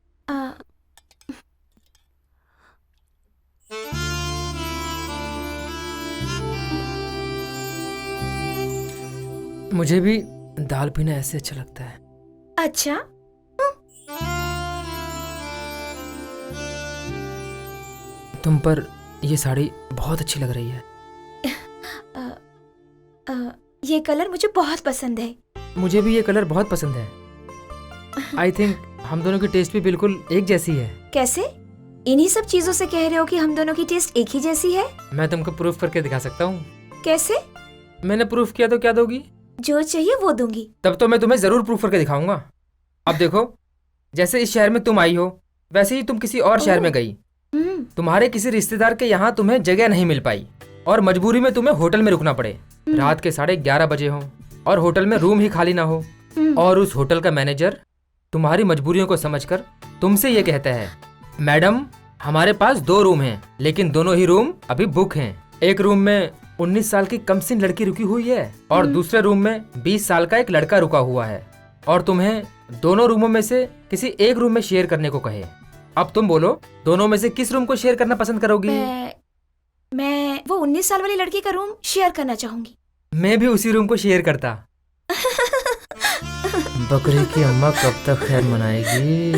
मुझे भी दाल पीना ऐसे अच्छा लगता है। अच्छा, तुम पर ये साड़ी बहुत अच्छी लग रही है। ये कलर मुझे बहुत पसंद है। मुझे भी ये कलर बहुत पसंद है। आई थिंक हम दोनों की टेस्ट भी बिल्कुल एक जैसी है। कैसे? इन्हीं सब चीजों से कह रहे हो कि हम दोनों की टेस्ट एक ही जैसी है? मैं तुमको प्रूफ करके दिखा सकता हूँ। कैसे? मैंने प्रूफ किया तो क्या दोगी? जो चाहिए वो दूंगी। तब तो मैं तुम्हें जरूर प्रूफ करके दिखाऊंगा। अब देखो, जैसे इस शहर में तुम आई हो, वैसे ही तुम किसी और शहर में गई। तुम्हारे किसी रिश्तेदार के यहाँ तुम्हें जगह नहीं मिल पाई और मजबूरी में तुम्हें होटल में रुकना पड़े। रात के 11:30 बजे हो और होटल में रूम ही खाली ना हो, और उस होटल का मैनेजर तुम्हारी मजबूरियों को समझकर तुमसे ये कहता है, मैडम हमारे पास 2 रूम हैं, लेकिन दोनों ही रूम अभी बुक हैं। एक रूम में 19 साल की कमसिन लड़की रुकी हुई है और दूसरे रूम में 20 साल का एक लड़का रुका हुआ है, और तुम्हें दोनों रूमों में से किसी एक रूम में शेयर करने को कहे। अब तुम बोलो, दोनों में से किस रूम को शेयर करना पसंद करोगी? मैं वो 19 साल वाली लड़की का रूम शेयर करना चाहूंगी। मैं भी उसी रूम को शेयर करता। बकरी की अम्मा कब तक खैर मनाएगी?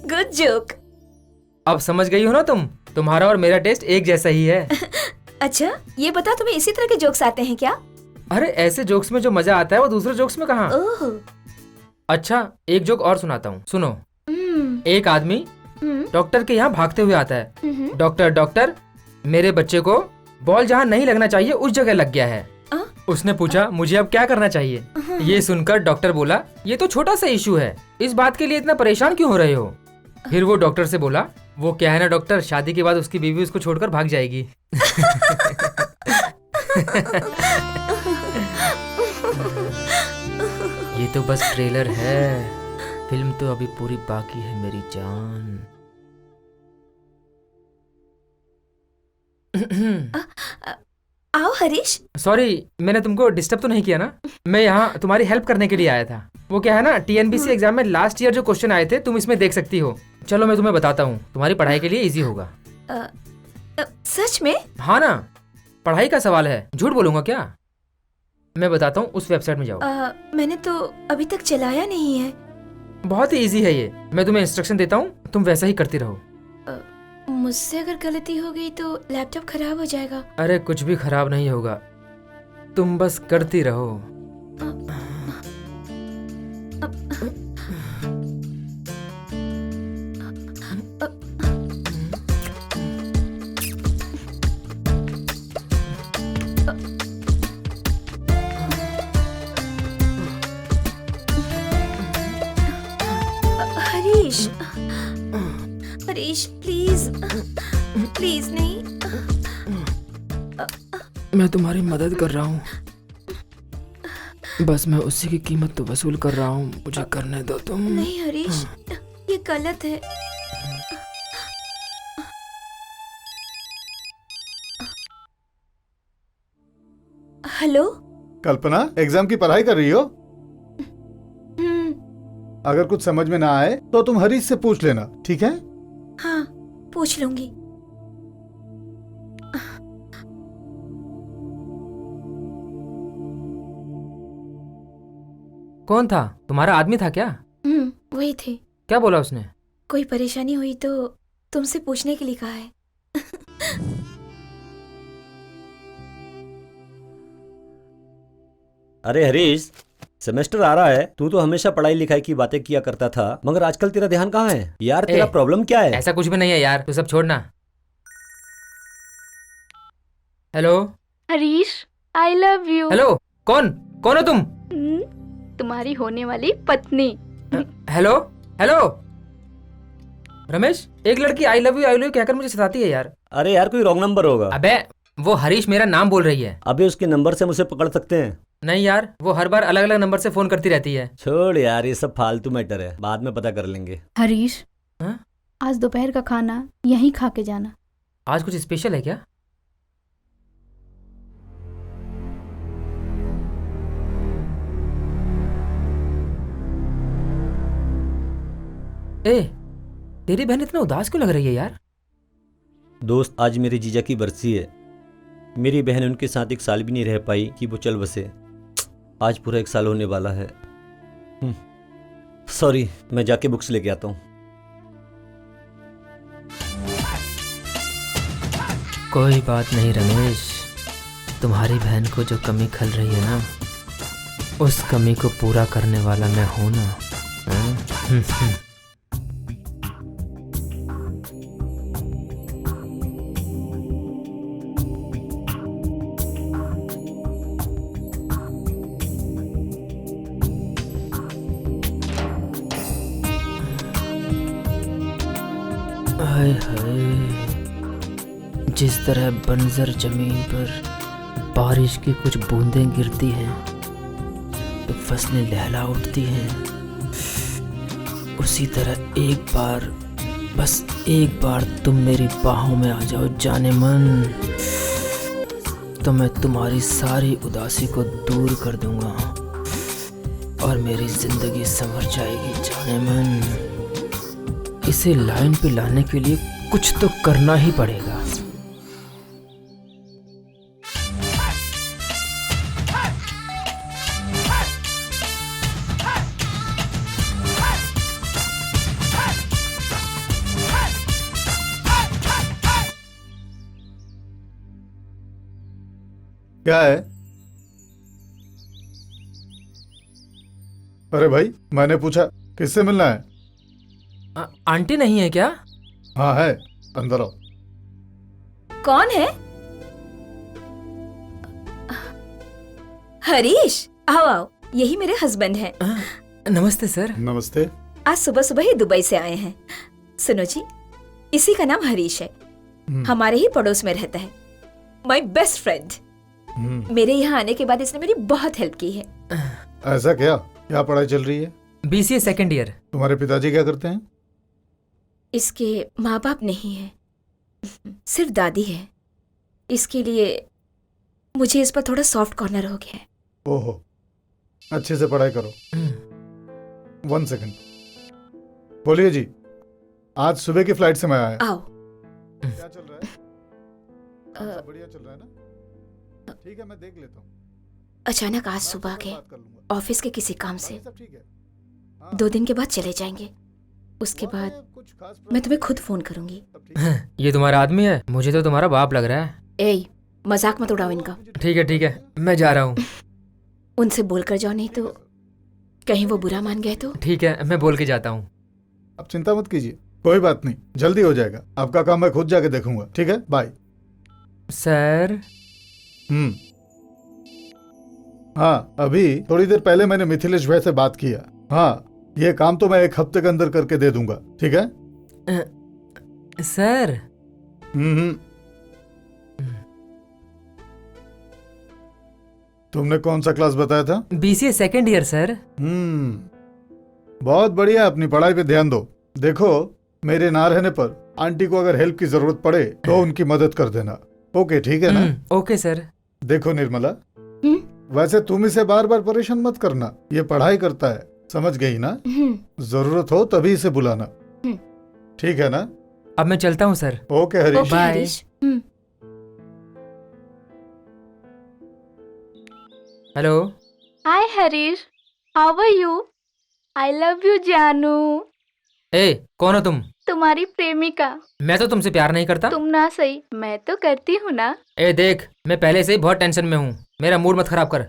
Good joke. अब समझ गई हो ना तुम? तुम्हारा और मेरा टेस्ट एक जैसा ही है। अच्छा ये बता, तुम्हें इसी तरह के जोक्स आते हैं क्या? अरे ऐसे जोक्स में जो मजा आता है वो दूसरे जोक्स में कहाँ? ओह। अच्छा एक जोक और सुनाता हूँ, सुनो। एक आदमी हम्म, डॉक्टर के यहाँ भागते हुए आता है। हम्म, डॉक्टर डॉक्टर, मेरे बच्चे को बॉल जहाँ नहीं लगना चाहिए उस जगह लग गया है। आ? उसने पूछा मुझे अब क्या करना चाहिए? ये सुनकर डॉक्टर बोला ये तो छोटा सा इशू है, इस बात के लिए इतना परेशान क्यों हो रहे हो? फिर वो डॉक्टर से बोला वो क्या है ना डॉक्टर, शादी के बाद उसकी बीवी उसको छोड़कर भाग जाएगी। ये तो बस ट्रेलर है, फिल्म तो अभी पूरी बाकी है मेरी जान। आओ हरीश। सॉरी मैंने तुमको डिस्टर्ब तो नहीं किया ना? मैं यहाँ तुम्हारी हेल्प करने के लिए आया था। वो क्या है ना, टीएनबीसी एग्जाम में लास्ट ईयर जो क्वेश्चन आए थे तुम इसमें देख सकती हो। चलो मैं तुम्हें बताता हूँ, तुम्हारी पढ़ाई के लिए इजी होगा। सच में? हाँ ना, पढ़ाई का सवाल है, झूठ बोलूंगा क्या? मैं बताता हूँ, उस वेबसाइट में जाओ। मैंने तो अभी तक चलाया नहीं है। बहुत ही इजी है ये, मैं तुम्हें इंस्ट्रक्शन देता हूँ, तुम वैसा ही करती रहो। मुझसे अगर गलती हो गई तो लैपटॉप खराब हो जाएगा। अरे कुछ भी खराब नहीं होगा, तुम बस करती रहो। हरीश, हरीश प्लीज, प्लीज नहीं। मैं तुम्हारी मदद कर रहा हूँ, बस मैं उसी की कीमत तो वसूल कर रहा हूँ, मुझे करने दो तुम। नहीं हरीश, ये गलत है। हेलो। कल्पना, एग्जाम की पढ़ाई कर रही हो? हम्म, अगर कुछ समझ में ना आए तो तुम हरीश से पूछ लेना, ठीक है? हाँ पूछ लूंगी। कौन था? तुम्हारा आदमी था क्या? वही थे। क्या बोला उसने? कोई परेशानी हुई तो तुमसे पूछने के लिए कहा है। अरे हरीश, सेमेस्टर आ रहा है, तू तो हमेशा पढ़ाई लिखाई की बातें किया करता था, मगर आजकल तेरा ध्यान कहाँ है यार? तेरा प्रॉब्लम क्या है? ऐसा कुछ भी नहीं है यार, तू सब छोड़ना। Hello Harish, I love you. Hello, कौन कौन हो तुम? तुम्हारी होने वाली पत्नी। हेलो हेलो रमेश, एक लड़की आई लव यू कहकर मुझे सताती है यार। अरे यार कोई रॉन्ग नंबर होगा। अबे वो हरीश मेरा नाम बोल रही है। अबे उसके नंबर से मुझे पकड़ सकते हैं? नहीं यार, वो हर बार अलग अलग नंबर से फोन करती रहती है। छोड़ यार, ये सब फालतू मैटर है, बाद में पता कर लेंगे। हरीश, हाँ? आज दोपहर का खाना यहीं खा के जाना। आज कुछ स्पेशल है क्या? ए, तेरी बहन इतना उदास क्यों लग रही है यार? दोस्त, आज मेरे जीजा की बरसी है। मेरी बहन उनके साथ एक साल भी नहीं रह पाई कि वो चल बसे। आज पूरा 1 साल होने वाला है। सॉरी, मैं जाके बुक्स लेके आता हूँ। कोई बात नहीं रमेश, तुम्हारी बहन को जो कमी खल रही है ना, उस कमी को पूरा करने वाला मैं हूं ना। हाय हाय, जिस तरह बंजर जमीन पर बारिश की कुछ बूंदें गिरती हैं तो फसलें लहला उठती हैं, उसी तरह एक बार, बस एक बार तुम मेरी बाहों में आ जाओ जाने मन, तो मैं तुम्हारी सारी उदासी को दूर कर दूंगा और मेरी जिंदगी संवर जाएगी जाने मन। इसे लाइन पे लाने के लिए कुछ तो करना ही पड़ेगा। क्या है? अरे भाई, मैंने पूछा किससे मिलना है? आंटी नहीं है क्या? हाँ है, अंदर आओ। कौन है? हरीश, आओ आओ, यही मेरे हस्बैंड हैं। नमस्ते सर। नमस्ते। आज सुबह सुबह ही दुबई से आए हैं। सुनो जी, इसी का नाम हरीश है, हमारे ही पड़ोस में रहता है, माय बेस्ट फ्रेंड। मेरे यहाँ आने के बाद इसने मेरी बहुत हेल्प की है। ऐसा क्या? क्या पढ़ाई चल रही है? BCA second year. तुम्हारे पिताजी क्या करते हैं? इसके माँ बाप नहीं है, सिर्फ दादी है। इसके लिए मुझे इस पर थोड़ा सॉफ्ट कॉर्नर हो गया है। ओहो, अच्छे से पढ़ाई करो। 1 सेकंड। बोलिए जी, आज सुबह की फ्लाइट से मैं आया। आओ। क्या चल रहा है? सब बढ़िया चल रहा है ना? ठीक है, मैं देख लेता हूँ। अचानक आज सुबह के बात कर लूंगा। ऑफिस के किसी काम से सब ठीक है? 2 दिन के बाद चले जाएंगे। उसके बाद कुछ खास मैं तुम्हें खुद फोन करूंगी। सब ठीक है? ये तुम्हारा आदमी है? मुझे तो तुम्हारा बाप लग रहा है। ए, मजाक मत उड़ाओ इनका। ठीक है, मैं जा रहा हूँ। उनसे बोलकर जाओ, नहीं तो कहीं वो बुरा मान गए तो। ठीक है, मैं बोल के जाता हूँ। आप चिंता मत कीजिए, कोई बात नहीं, जल्दी हो जाएगा। आपका काम मैं खुद जाके देखूंगा। ठीक है, बाय। सर। हाँ, अभी थोड़ी देर पहले मैंने मिथिलेश भाई से बात किया। हाँ, ये काम तो मैं 1 हफ्ते के अंदर करके दे दूंगा। ठीक है? सर। तुमने कौन सा क्लास बताया था? BCA second year sir. बहुत बढ़िया, अपनी पढ़ाई पे ध्यान दो। देखो, मेरे ना रहने पर आंटी को अगर हेल्प की जरूरत पड़े तो उनकी मदद कर देना। ओके, ठीक है ना? Okay sir. देखो निर्मला, वैसे तुम इसे बार बार परेशान मत करना, ये पढ़ाई करता है, समझ गई ना? जरूरत हो तभी इसे बुलाना। ठीक है ना? अब मैं चलता हूँ sir. Okay Harish. Okay bye. Harish. Hello. Hi Harish, how are you? I love you जानू। ए, कौन हो तुम? तुम्हारी प्रेमिका। मैं तो तुमसे प्यार नहीं करता। तुम ना सही, मैं तो करती हूँ ना। ए देख, मैं पहले से ही बहुत टेंशन में हूँ, मेरा मूड मत खराब कर।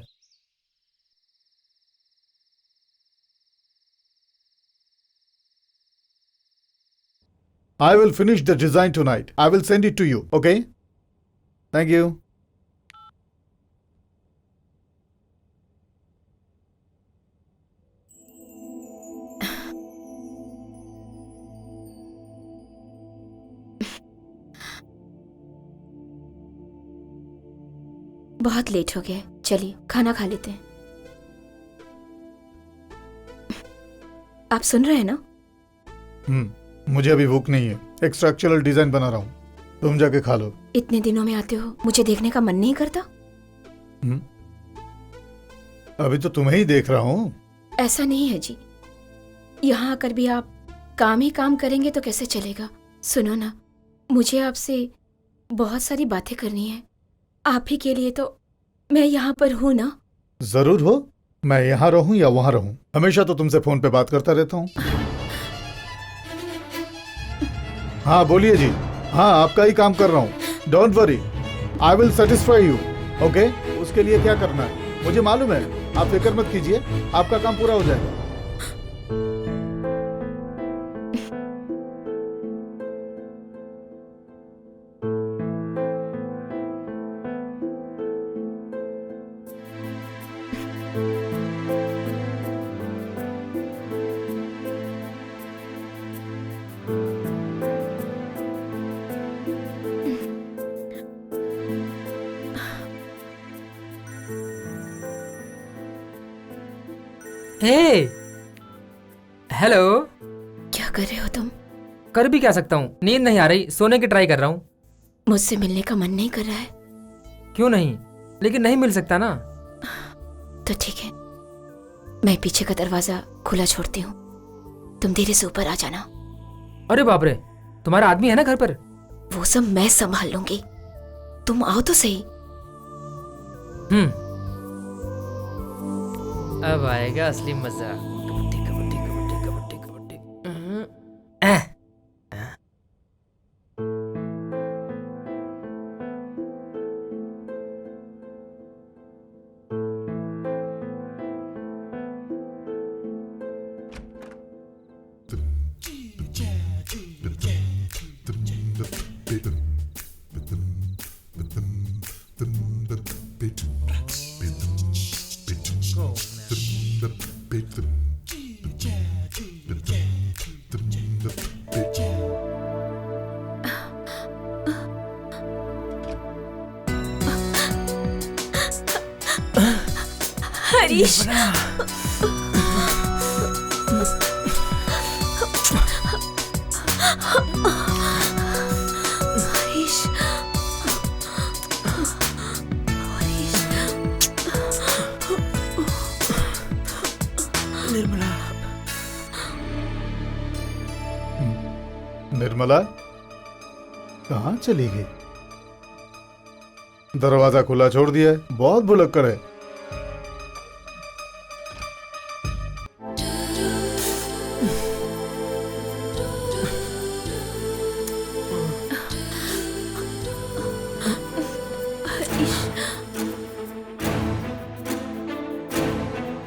I will finish the design tonight. I will send it to you. Okay? Thank you. बहुत लेट हो गया, चलिए खाना खा लेते हैं। आप सुन रहे हैं ना? मुझे अभी भूख नहीं है, एक स्ट्रक्चरल डिजाइन बना रहा हूँ, तुम जाके खा लो। इतने दिनों में आते हो, मुझे देखने का मन नहीं करता? अभी तो तुम्हें ही देख रहा हूँ। ऐसा नहीं है जी, यहाँ आकर भी आप काम ही काम करेंगे तो कैसे चलेगा? सुनो ना, मुझे आपसे बहुत सारी बातें करनी है। आप ही के लिए तो मैं यहाँ पर हूँ ना। जरूर हो, मैं यहाँ रहूँ या वहाँ रहूँ, हमेशा तो तुमसे फोन पे बात करता रहता हूँ। हाँ बोलिए जी। हाँ, आपका ही काम कर रहा हूँ, don't worry, I will satisfy you. Okay, उसके लिए क्या करना है मुझे मालूम है, आप फिक्र मत कीजिए, आपका काम पूरा हो जाएगा। हे, हेलो। क्या कर रहे हो तुम? कर भी क्या सकता हूँ, नींद नहीं आ रही, सोने की ट्राई कर रहा हूँ। मुझसे मिलने का मन नहीं कर रहा है? क्यों नहीं, लेकिन नहीं मिल सकता ना। तो ठीक है, मैं पीछे का दरवाजा खुला छोड़ती हूँ, तुम धीरे से ऊपर आ जाना। अरे बाप रे, तुम्हारा आदमी है ना घर पर? वो सब मैं संभाल लूंगी, तुम आओ तो सही। अब आएगा असली मजा। कबड्डी कबड्डी कबड्डी कबड्डी कबड्डी। हरीश हरीश निर्मला। निर्मला कहाँ चली गई? दरवाजा खुला छोड़ दिया है, बहुत भुलक्कड़ है।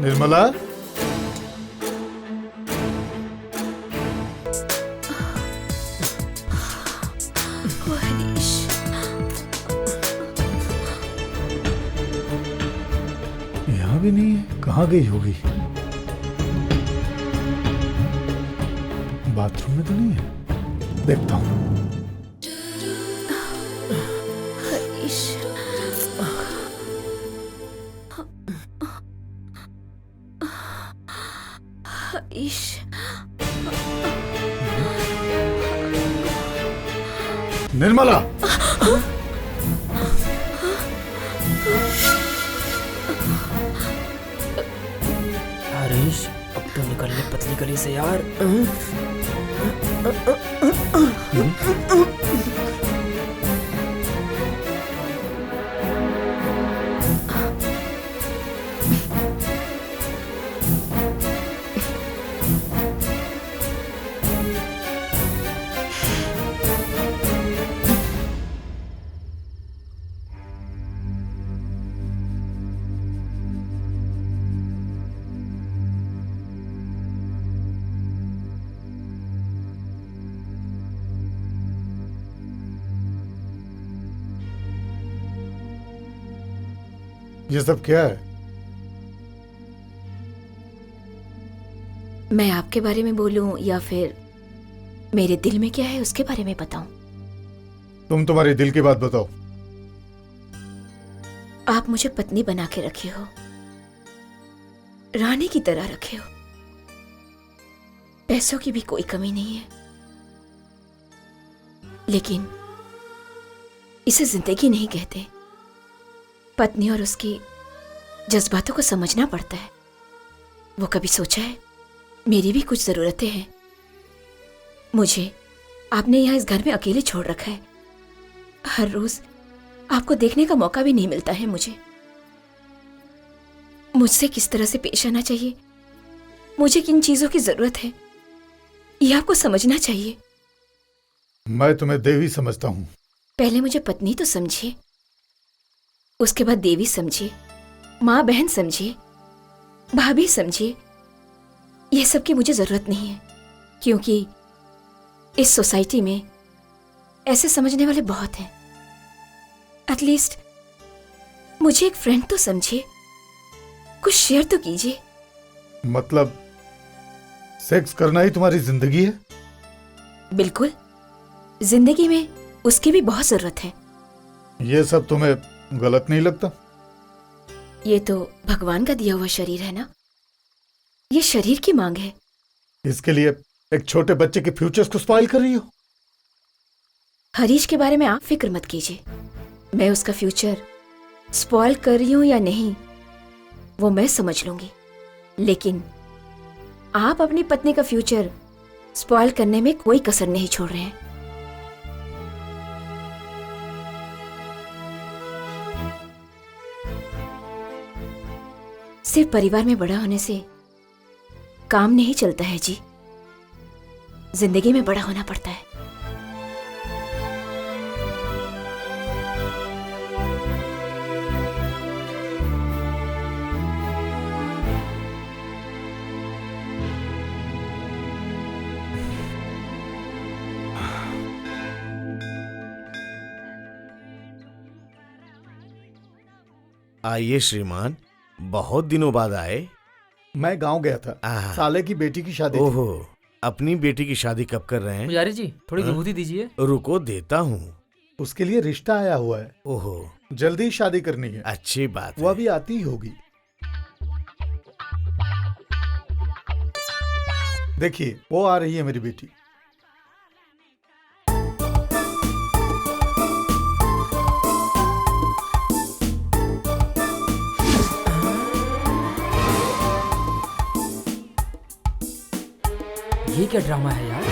निर्मला हरीश यहाँ भी नहीं है, कहाँ गई होगी? बाथरूम में तो नहीं है, देखता हूँ। हरीश हरीश निर्मला हरीश अब तो निकल ले पतली गली से यार। ये सब क्या है? मैं आपके बारे में बोलूं या फिर मेरे दिल में क्या है उसके बारे में बताऊं? तुम तुम्हारे दिल की बात बताओ। आप मुझे पत्नी बना के रखे हो, रानी की तरह रखे हो। पैसों की भी कोई कमी नहीं है, लेकिन इसे जिंदगी नहीं कहते। पत्नी और उसकी जज्बातों को समझना पड़ता है। वो कभी सोचा है मेरी भी कुछ जरूरतें हैं? मुझे आपने यहाँ इस घर में अकेले छोड़ रखा है। हर रोज आपको देखने का मौका भी नहीं मिलता है। मुझसे किस तरह से पेश आना चाहिए, मुझे किन चीजों की जरूरत है, ये आपको समझना चाहिए। मैं तुम्हें देवी समझता हूँ। पहले मुझे पत्नी तो समझिए, उसके बाद देवी समझिए, माँ बहन समझिए, भाभी समझिए। यह सब की मुझे जरूरत नहीं है, क्योंकि इस सोसाइटी में ऐसे समझने वाले बहुत हैं। एटलीस्ट मुझे एक फ्रेंड तो समझिए, कुछ शेयर तो कीजिए। मतलब सेक्स करना ही तुम्हारी जिंदगी है? बिल्कुल, जिंदगी में उसकी भी बहुत जरूरत है। ये सब तुम्हें गलत नहीं लगता? ये तो भगवान का दिया हुआ शरीर है ना, ये शरीर की मांग है। इसके लिए एक छोटे बच्चे के फ्यूचर्स को स्पॉइल कर रही हो? हरीश के बारे में आप फिक्र मत कीजिए। मैं उसका फ्यूचर स्पॉइल कर रही हूं या नहीं वो मैं समझ लूंगी, लेकिन आप अपनी पत्नी का फ्यूचर स्पॉइल करने में कोई कसर नहीं छोड़ रहे हैं। सिर्फ परिवार में बड़ा होने से काम नहीं चलता है जी, जिंदगी में बड़ा होना पड़ता है। आइए श्रीमान, बहुत दिनों बाद आए। मैं गांव गया था, साले की बेटी की शादी थी। ओहो, अपनी बेटी की शादी कब कर रहे हैं? पुजारी जी थोड़ी विभूति दीजिए। रुको देता हूँ। उसके लिए रिश्ता आया हुआ है। ओहो, जल्दी शादी करनी है। अच्छी बात वो अभी आती ही होगी। देखिए वो आ रही है मेरी बेटी। ये क्या ड्रामा है यार?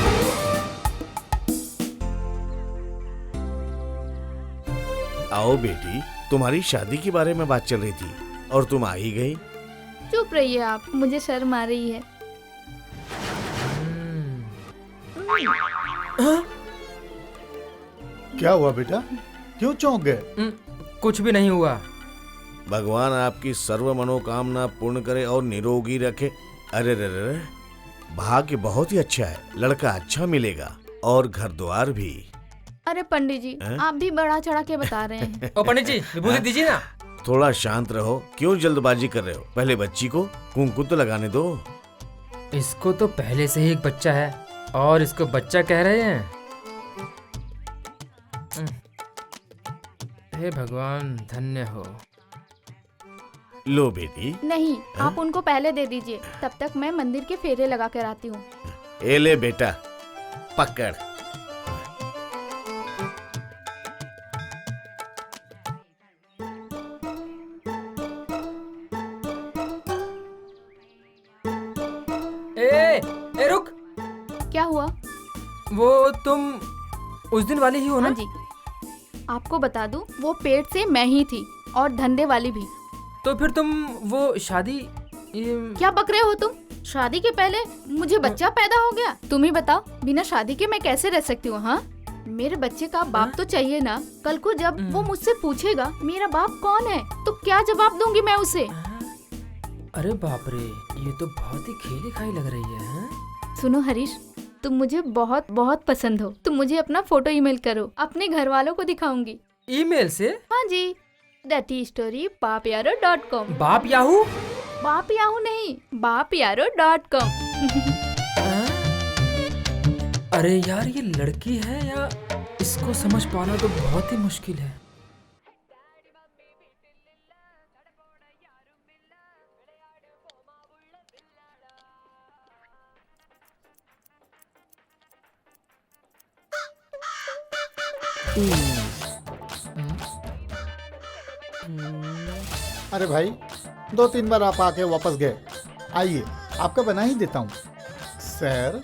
आओ बेटी, तुम्हारी शादी के बारे में बात चल रही थी और तुम आ ही गई। चुप रहिए आप, मुझे शर्म आ रही है। क्या हुआ बेटा, क्यों चौंक गए? कुछ भी नहीं हुआ। भगवान आपकी सर्व मनोकामना पूर्ण करे और निरोगी रखे। अरे रे रे, भाग्य बहुत ही अच्छा है, लड़का अच्छा मिलेगा और घर द्वार भी। अरे पंडित जी, आप भी बढ़ा चढ़ा के बता रहे हैं। ओ पंडित जी, विभूति दीजिए ना। थोड़ा शांत रहो, क्यों जल्दबाजी कर रहे हो? पहले बच्ची को कुंकुम तो लगाने दो। इसको तो पहले से ही एक बच्चा है और इसको बच्चा कह रहे हैं। हे भगवान, धन्य हो। लो बेटी। नहीं, आप उनको पहले दे दीजिए, तब तक मैं मंदिर के फेरे लगा कर आती हूँ। ए ले बेटा, पकड़। ए रुक। क्या हुआ? वो तुम उस दिन वाली ही हो ना? हाँ जी। आपको बता दूं, वो पेट से मैं ही थी और धंधे वाली भी। तो फिर तुम वो शादी क्या बक रहे हो तुम? शादी के पहले मुझे बच्चा पैदा हो गया। तुम ही बताओ, बिना शादी के मैं कैसे रह सकती हूँ? हाँ, मेरे बच्चे का बाप तो चाहिए ना। कल को जब वो मुझसे पूछेगा मेरा बाप कौन है, तो क्या जवाब दूंगी मैं उसे? अरे बाप रे, ये तो बहुत ही खेली खाई लग रही है। हाँ? सुनो हरीश, तुम मुझे बहुत बहुत पसंद हो। तुम मुझे अपना फोटो ईमेल करो, अपने घर वालों को दिखाऊंगी। ईमेल से? हाँ जी, DuttyStory@baapyaro.com। बाप याहू? बाप याहू नहीं, baapyaro.com। अरे यार, ये लड़की है या इसको समझ पाना तो बहुत ही मुश्किल है। अरे भाई, 2-3 बार आप आके वापस गए। आइए, आपका बना ही देता हूँ। सर,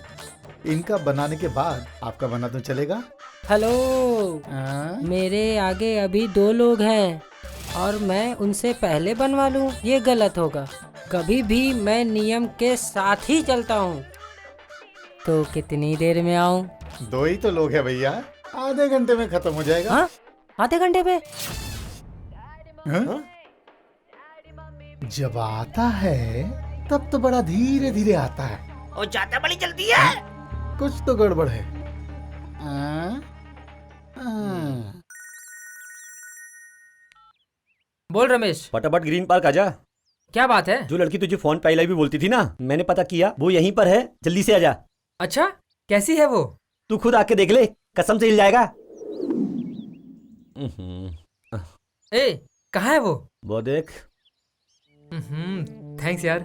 इनका बनाने के बाद आपका बना तो चलेगा? हेलो। हाँ? मेरे आगे अभी 2 लोग हैं और मैं उनसे पहले बनवा लूं, ये गलत होगा। कभी भी मैं नियम के साथ ही चलता हूँ। तो कितनी देर में आऊँ? 2 ही तो लोग हैं भैया, आधे घंटे में खत्म हो जाएगा। हाँ, आधे घंटे में? हाँ? जब आता है तब तो बड़ा धीरे धीरे आता है और जाता बड़ी जल्दी है। कुछ तो गड़बड़ है। बोल रमेश। फटाफट ग्रीन पार्क आजा। क्या बात है? जो लड़की तुझे फोन पे आई लव यू बोलती थी ना, मैंने पता किया, वो यहीं पर है, जल्दी से आजा। अच्छा, कैसी है वो? तू खुद आके देख ले, कसम से हिल जाएगा। ए, कहाँ है वो? वो देख। थैंक्स यार।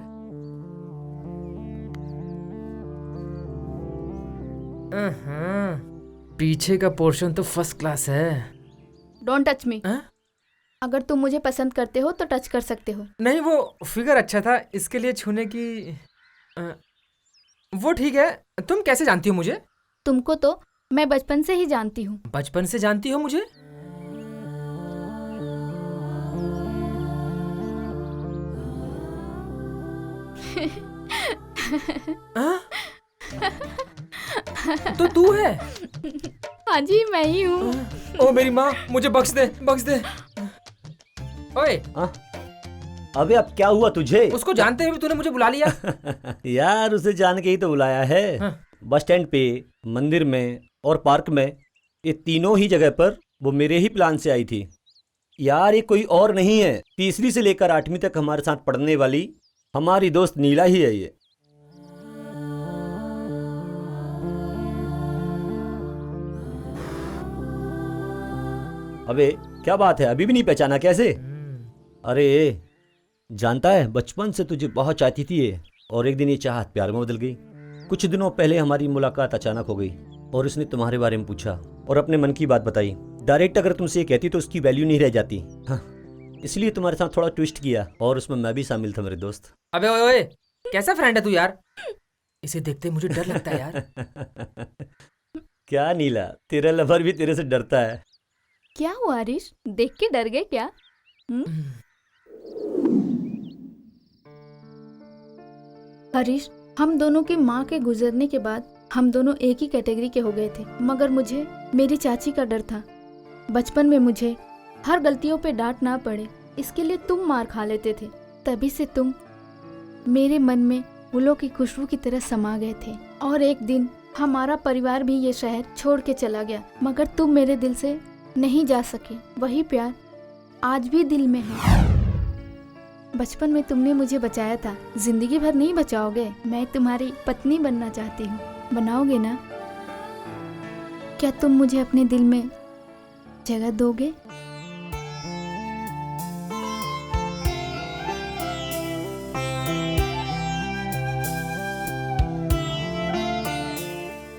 पीछे का पोर्शन तो फर्स्ट क्लास है। Don't touch me. अगर तुम मुझे पसंद करते हो तो टच कर सकते हो। नहीं, वो फिगर अच्छा था, इसके लिए छूने की वो ठीक है। तुम कैसे जानती हो मुझे? तुमको तो मैं बचपन से ही जानती हूँ। बचपन से जानती हो मुझे? तो तू है? हाँ जी, मैं ही हूँ। ओ मेरी माँ, मुझे बख्श दे, बख्श दे। ओए, अबे अब क्या हुआ तुझे? उसको जानते हुए भी तूने मुझे बुला लिया। यार, उसे जान के ही तो बुलाया है। बस स्टैंड पे, मंदिर में और पार्क में, ये तीनों ही जगह पर वो मेरे ही प्लान से आई थी। यार, ये कोई और नहीं है, 3री से लेकर 8वीं तक हमारे साथ पढ़ने वाली हमारी दोस्त नीला ही है ये। अबे क्या बात है, अभी भी नहीं पहचाना कैसे? अरे जानता है, बचपन से तुझे बहुत चाहती थी ये, और एक दिन ये चाहत प्यार में बदल गई। कुछ दिनों पहले हमारी मुलाकात अचानक हो गई और उसने तुम्हारे बारे में पूछा और अपने मन की बात बताई। डायरेक्ट अगर तुमसे ये कहती तो उसकी वैल्यू नहीं रह जाती। हाँ, इसलिए तुम्हारे साथ थोड़ा ट्विस्ट किया और उसमें मैं भी शामिल था मेरे दोस्त। अबे ओए ओए, कैसा फ्रेंड है तू यार? इसे देखते मुझे डर लगता है यार। क्या नीला, तेरा लवर भी तेरे से डरता है। क्या हुआ हरीश, देख के डर गए क्या? हरीश, हम दोनों की माँ के गुजरने के बाद हम दोनों एक ही कैटेगरी के हो गए थे, मगर मुझे मेरी चाची का डर था। बचपन में मुझे हर गलतियों पे डांट ना पड़े, इसके लिए तुम मार खा लेते थे। तभी से तुम मेरे मन में फूलों की खुशबू की तरह समा गए थे। और एक दिन हमारा परिवार भी ये शहर छोड़ के चला गया, मगर तुम मेरे दिल से नहीं जा सके। वही प्यार आज भी दिल में है। बचपन में तुमने मुझे बचाया था, जिंदगी भर नहीं बचाओगे। मैं तुम्हारी पत्नी बनना चाहती हूँ, बनाओगे ना? क्या तुम मुझे अपने दिल में जगह दोगे?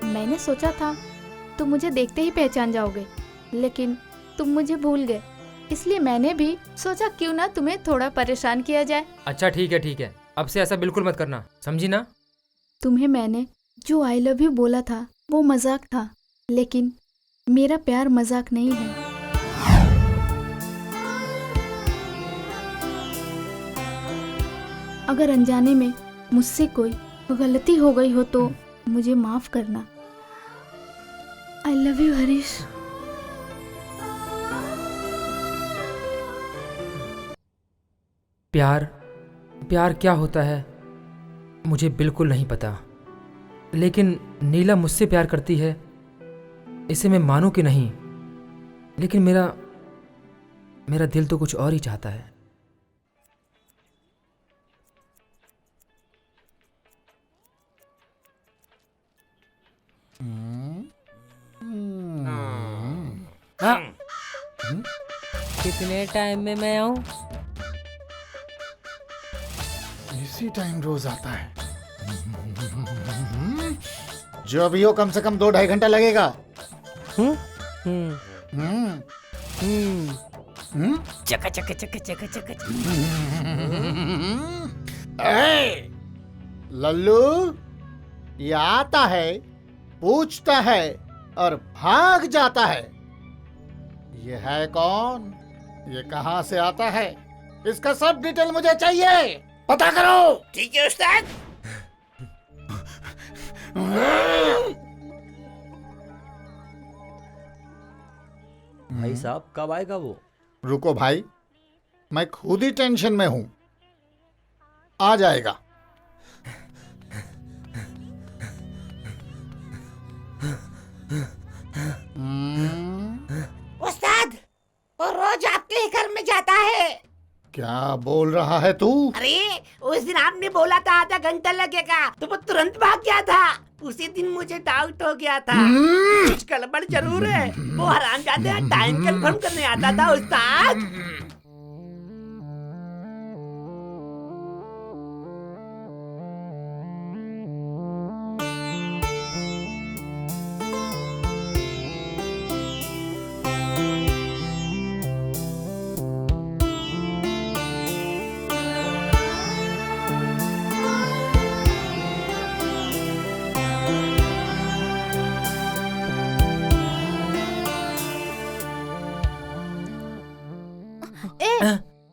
मैंने सोचा था तुम मुझे देखते ही पहचान जाओगे, लेकिन तुम मुझे भूल गए। इसलिए मैंने भी सोचा क्यों ना तुम्हें थोड़ा परेशान किया जाए। अच्छा ठीक है, अब से ऐसा बिल्कुल मत करना, समझी ना? तुम्हें मैंने जो आई लव यू बोला था वो मजाक था, लेकिन मेरा प्यार मजाक नहीं है। अगर अनजाने में मुझसे कोई गलती हो गई हो तो मुझे माफ करना। आई लव यू हरीश। प्यार क्या होता है मुझे बिल्कुल नहीं पता, लेकिन नीला मुझसे प्यार करती है, इसे मैं मानूं कि नहीं, लेकिन मेरा दिल तो कुछ और ही चाहता है। हाँ। कितने टाइम में मैं आऊं? इसी टाइम रोज आता है। जो भी हो कम से कम 2-2.5 घंटा लगेगा। चका चका चका चका चका। लल्लू, ये आता है, पूछता है और भाग जाता है। ये है कौन? ये कहाँ से आता है? इसका सब डिटेल मुझे चाहिए, पता करो। ठीक है उस्ताद। भाई साहब कब आएगा वो? रुको भाई, मैं खुद ही टेंशन में हूं। आ जाएगा। उस्ताद, वो रोज आपके ही घर में जाता है। क्या बोल रहा है तू? अरे उस दिन आपने बोला था आधा घंटा लगेगा, तो वो तुरंत भाग गया था। उसी दिन मुझे डाउट हो गया था, कुछ गड़बड़ जरूर है। वो हरामजादा टाइम कंफर्म करने आता था उस्ताद।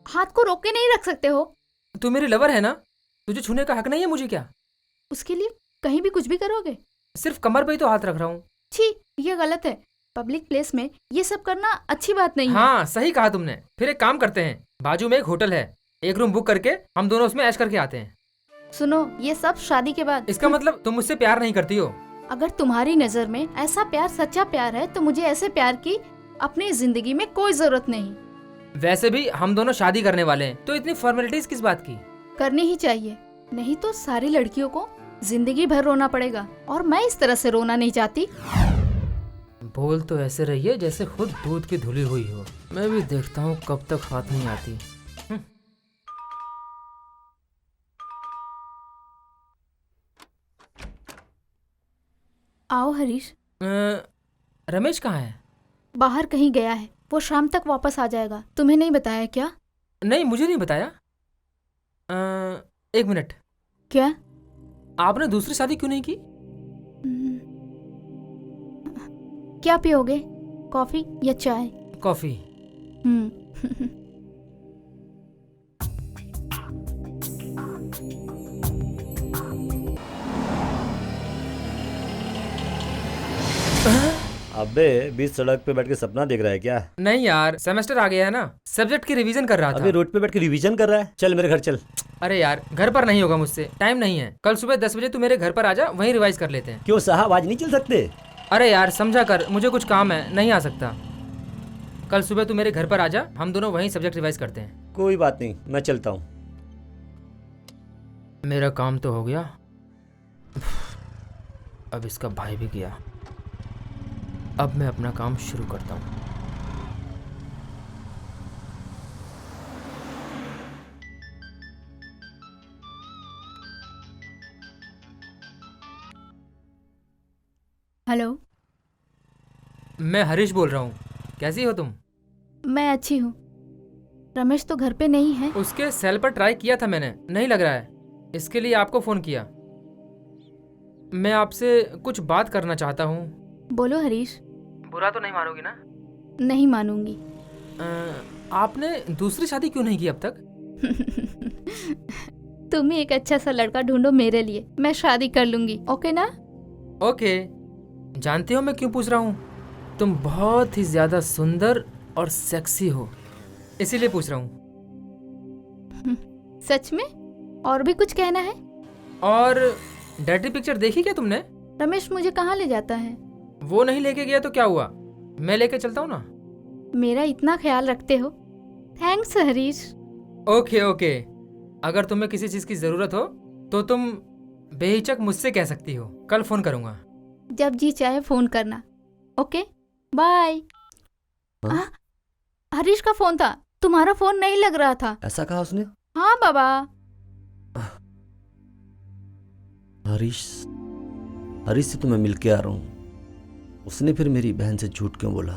हाथ को रोक के नहीं रख सकते हो? तू मेरी लवर है ना, तुझे छूने का हक नहीं है मुझे क्या? उसके लिए कहीं भी कुछ भी करोगे? सिर्फ कमर पे ही तो हाथ रख रहा हूँ। छी, ये गलत है। पब्लिक प्लेस में ये सब करना अच्छी बात नहीं है। हाँ सही कहा तुमने। फिर एक काम करते हैं, बाजू में एक होटल है, एक रूम बुक करके हम दोनों उसमें ऐश करके आते हैं। सुनो, ये सब शादी के बाद। इसका मतलब तुम मुझसे प्यार नहीं करती हो? अगर तुम्हारी नजर में ऐसा प्यार सच्चा प्यार है तो मुझे ऐसे प्यार की अपनी जिंदगी में कोई जरूरत नहीं। वैसे भी हम दोनों शादी करने वाले हैं, तो इतनी फॉर्मेलिटीज किस बात की? करनी ही चाहिए, नहीं तो सारी लड़कियों को जिंदगी भर रोना पड़ेगा, और मैं इस तरह से रोना नहीं चाहती। बोल तो ऐसे रही है जैसे खुद दूध की धुली हुई हो। मैं भी देखता हूँ कब तक हाथ नहीं आती। आओ हरीश। रमेश कहाँ है? बाहर कहीं गया है, वो शाम तक वापस आ जाएगा। तुम्हें नहीं बताया क्या? नहीं, मुझे नहीं बताया। एक मिनट, क्या? आपने दूसरी शादी क्यों नहीं की? क्या पियोगे, कॉफी या चाय? कॉफी। अबे बीच सड़क पे बैठ के सपना देख रहा है क्या? नहीं यार, सेमेस्टर आ गया है ना, सब्जेक्ट की रिवीजन कर रहा था। अबे रोड पे बैठ के रिवीजन कर रहा है? चल मेरे घर चल। अरे यार, घर पर नहीं होगा मुझसे, टाइम नहीं है। कल सुबह 10 बजे तू मेरे घर पर आ जा, वहीं रिवाइज कर लेते हैं। क्यों साहब, आज नहीं चल सकते? अरे यार समझा कर, मुझे कुछ काम है, नहीं आ सकता। कल सुबह तू मेरे घर पर आ जा, हम दोनों वहीं सब्जेक्ट रिवाइज करते हैं। कोई बात नहीं, मैं चलता हूँ। मेरा काम तो हो गया, अब इसका भाई भी गया। अब मैं अपना काम शुरू करता हूँ। हेलो, मैं हरीश बोल रहा हूँ, कैसी हो तुम? मैं अच्छी हूँ। रमेश तो घर पे नहीं है। उसके सेल पर ट्राई किया था मैंने, नहीं लग रहा है, इसके लिए आपको फोन किया। मैं आपसे कुछ बात करना चाहता हूँ। बोलो हरीश। बुरा तो नहीं मानोगी ना? नहीं मानूंगी। आपने दूसरी शादी क्यों नहीं की अब तक? तुम ही एक अच्छा सा लड़का ढूंढो मेरे लिए, मैं शादी कर लूंगी। ओके ना? ओके। जानते हो मैं क्यों पूछ रहा हूँ? तुम बहुत ही ज्यादा सुंदर और सेक्सी हो, इसीलिए पूछ रहा हूँ। सच में? और भी कुछ कहना है? और डर्टी पिक्चर देखी क्या तुमने? रमेश मुझे कहाँ ले जाता है? वो नहीं लेके गया तो क्या हुआ, मैं लेके चलता हूँ ना। मेरा इतना ख्याल रखते हो, थैंक्स हरीश। ओके ओके, अगर तुम्हें किसी चीज की जरूरत हो तो तुम बेहिचक मुझसे कह सकती हो। कल फोन करूंगा। जब जी चाहे फोन करना। Okay bye. हरीश का फोन था, तुम्हारा फोन नहीं लग रहा था। ऐसा कहा उसने? हाँ बाबा। हरीश से तो मैं मिल के आ रहा हूँ, उसने फिर मेरी बहन से झूठ क्यों बोला?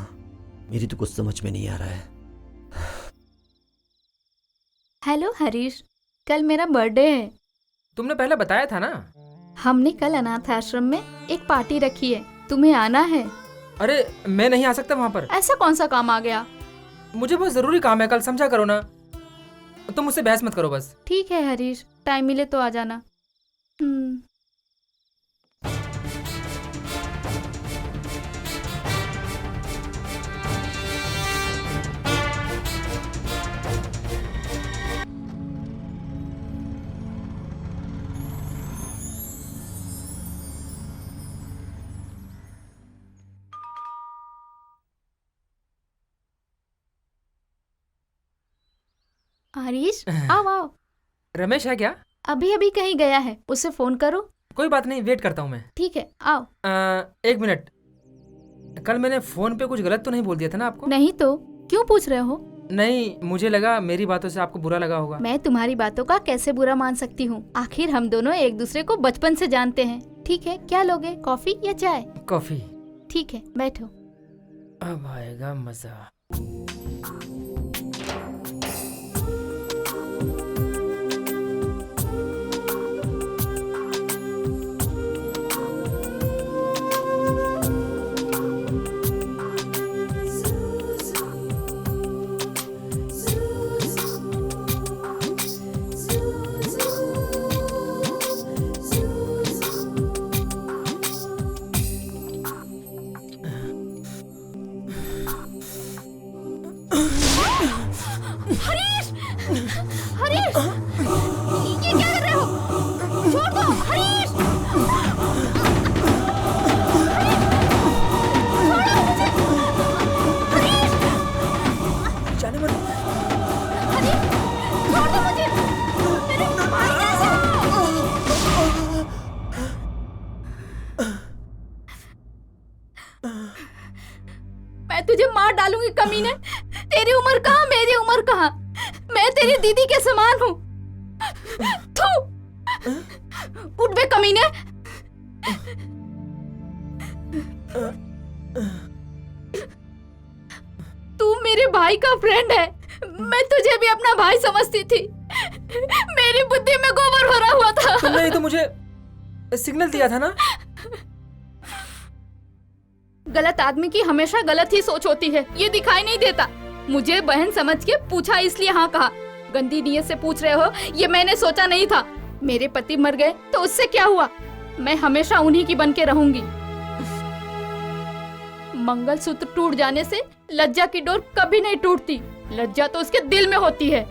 मेरी तो कुछ समझ में नहीं आ रहा है। हेलो हरीश, कल मेरा बर्थडे है। तुमने पहले बताया था ना। हमने कल अनाथ आश्रम में एक पार्टी रखी है, तुम्हें आना है। अरे मैं नहीं आ सकता वहां पर। ऐसा कौन सा काम आ गया? मुझे बहुत जरूरी काम है, कल समझा करो ना। तुम मुझसे बहस मत करो बस। ठीक है हरीश, टाइम मिले तो आ जाना। हरीश आओ आओ। रमेश है क्या? अभी अभी कहीं गया है, उसे फोन करो। कोई बात नहीं, वेट करता हूँ मैं। ठीक है आओ। एक मिनट, कल मैंने फोन पे कुछ गलत तो नहीं बोल दिया था ना आपको? नहीं तो क्यों पूछ रहे हो? नहीं, मुझे लगा मेरी बातों से आपको बुरा लगा होगा। मैं तुम्हारी बातों का कैसे बुरा मान सकती हूँ? आखिर हम दोनों एक दूसरे को बचपन से जानते हैं। ठीक है, क्या लोगे, कॉफी या चाय? कॉफी। ठीक है बैठो। अब आएगा मजा। हरीश! हरीश! ये क्या कर रहे हो? छोड़ दो, हरीश! जाने मत। हरीश! छोड़ दो मुझे! मेरे भाई जैसे हो! मैं तुझे मार डालूंगी कमीने। तेरी उम्र कहाँ, मेरी उम्र कहाँ? मैं तेरी दीदी के समान हूँ। थू! उठ बे कमीने। तू मेरे भाई का फ्रेंड है। मैं तुझे भी अपना भाई समझती थी। मेरी बुद्धि में गोबर भरा हुआ था। तुमने ही तो मुझे सिग्नल दिया था ना। गलत आदमी की हमेशा गलत ही सोच होती है, ये दिखाई नहीं देता। मुझे बहन समझ के पूछा इसलिए हाँ कहा। गंदी नीयत से पूछ रहे हो, ये मैंने सोचा नहीं था। मेरे पति मर गए तो उससे क्या हुआ? मैं हमेशा उन्हीं की बन के रहूंगी। मंगलसूत्र टूट जाने से लज्जा की डोर कभी नहीं टूटती। लज्जा तो उसके दिल में होती है।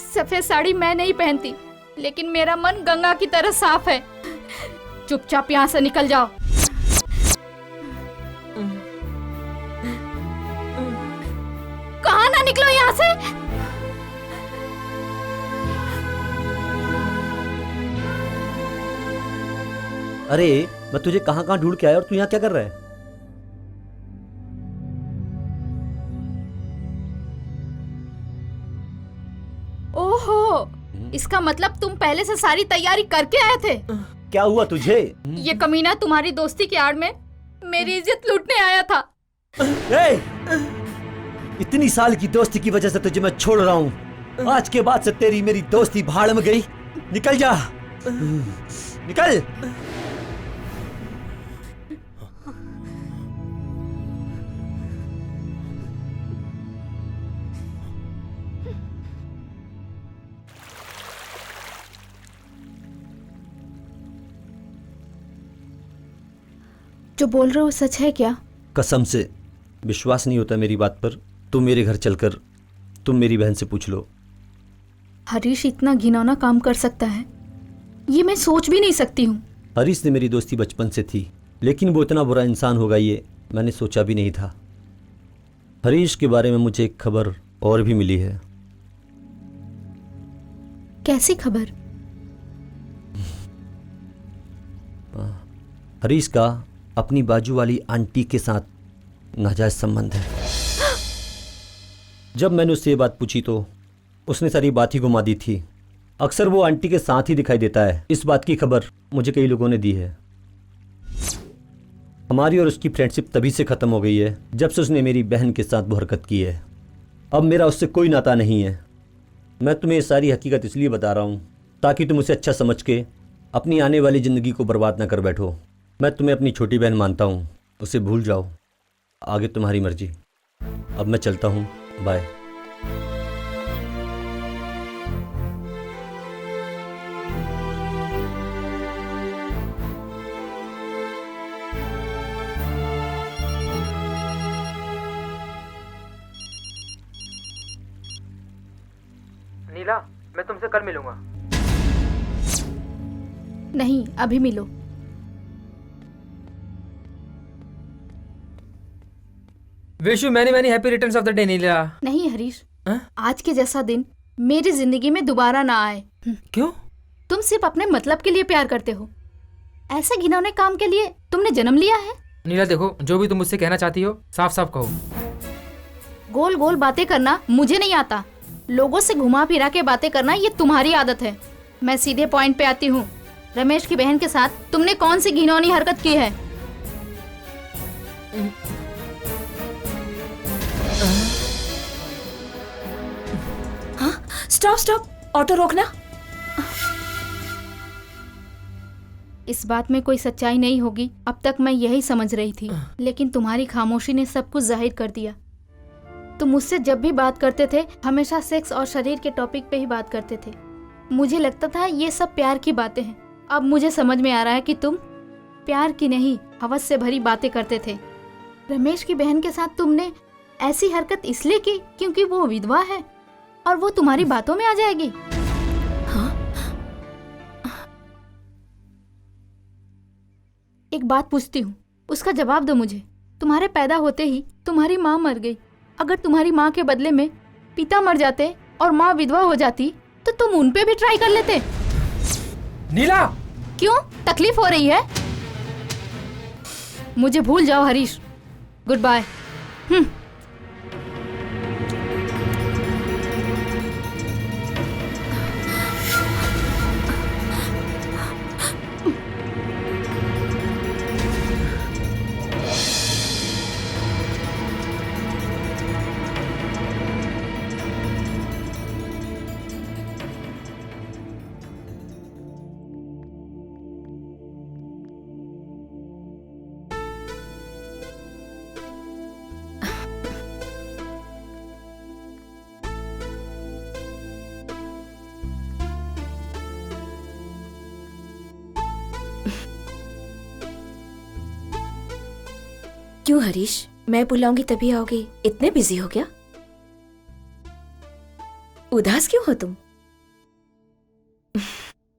सफेद साड़ी मैं नहीं पहनती, लेकिन मेरा मन गंगा की तरह साफ है। चुपचाप यहाँ से निकल जाओ। कहाँ ना निकलो यहाँ से। अरे मैं तुझे कहाँ कहाँ ढूंढ के आया और तू यहाँ क्या कर रहा है? ओहो, इसका मतलब तुम पहले से सारी तैयारी करके आए थे। क्या हुआ तुझे? ये कमीना तुम्हारी दोस्ती की आड़ में मेरी इज्जत लूटने आया था। ए! इतनी साल की दोस्ती की वजह से तुझे मैं छोड़ रहा हूँ। आज के बाद से तेरी मेरी दोस्ती भाड़ में गई। निकल जा, निकल। जो बोल रहे हो सच है क्या? कसम से विश्वास नहीं होता मेरी बात पर। तुम मेरे घर चलकर तुम मेरी बहन से पूछ लो। हरीश इतना घिनौना काम कर सकता है, ये मैं सोच भी नहीं सकती हूँ। हरीश से मेरी दोस्ती बचपन से थी, लेकिन वो इतना बुरा इंसान होगा ये मैंने सोचा भी नहीं था। हरीश के बारे में मुझे एक खबर और भी मिली है। कैसी खबर? हरीश का अपनी बाजू वाली आंटी के साथ नाजायज संबंध है। जब मैंने उससे ये बात पूछी तो उसने सारी बात ही घुमा दी थी। अक्सर वो आंटी के साथ ही दिखाई देता है। इस बात की खबर मुझे कई लोगों ने दी है। हमारी और उसकी फ्रेंडशिप तभी से ख़त्म हो गई है जब से उसने मेरी बहन के साथ वो हरकत की है। अब मेरा उससे कोई नाता नहीं है। मैं तुम्हें ये सारी हकीकत इसलिए बता रहा हूँ ताकि तुम उसे अच्छा समझ के अपनी आने वाली ज़िंदगी को बर्बाद ना कर बैठो। मैं तुम्हें अपनी छोटी बहन मानता हूँ, उसे भूल जाओ। आगे तुम्हारी मर्जी। अब मैं चलता हूँ, बाय। नीला, मैं तुमसे कल मिलूंगा। नहीं, अभी मिलो। Wish you many many happy returns of the day Neela. नहीं हरीश, हाँ? आज के जैसा दिन मेरी जिंदगी में दोबारा ना आए। क्यों? तुम सिर्फ अपने मतलब के लिए प्यार करते हो। ऐसे घिनौने काम के लिए तुमने जन्म लिया है? नीला देखो, जो भी तुम मुझसे कहना चाहती हो साफ साफ कहो। गोल गोल बातें करना मुझे नहीं आता। लोगों से घुमा फिरा के बातें करना ये तुम्हारी आदत है। मैं सीधे पॉइंट पे आती हूँ। रमेश की बहन के साथ तुमने कौन सी घिनौनी हरकत की है? हाँ, स्टॉप स्टॉप, ऑटो रोकना। इस बात में कोई सच्चाई नहीं होगी, अब तक मैं यही समझ रही थी, लेकिन तुम्हारी खामोशी ने सब कुछ जाहिर कर दिया। तुम मुझसे जब भी बात करते थे हमेशा सेक्स और शरीर के टॉपिक पे ही बात करते थे। मुझे लगता था ये सब प्यार की बातें हैं। अब मुझे समझ में आ रहा है कि तुम प्यार की नहीं, हवस से भरी बातें करते थे। रमेश की बहन के साथ तुमने ऐसी हरकत इसलिए की क्योंकि वो विधवा है और वो तुम्हारी बातों में आ जाएगी। हाँ? एक बात पूछती हूँ, उसका जवाब दो मुझे। तुम्हारे पैदा होते ही तुम्हारी माँ मर गई। अगर तुम्हारी माँ के बदले में पिता मर जाते और माँ विधवा हो जाती तो तुम उन पे भी ट्राई कर लेते। नीला! क्यों? तकलीफ हो रही है? मुझे भूल जाओ हरीश। Good bye. क्यों हरीश, मैं बुलाऊंगी तभी आओगे? इतने बिजी हो क्या? उदास क्यों हो तुम?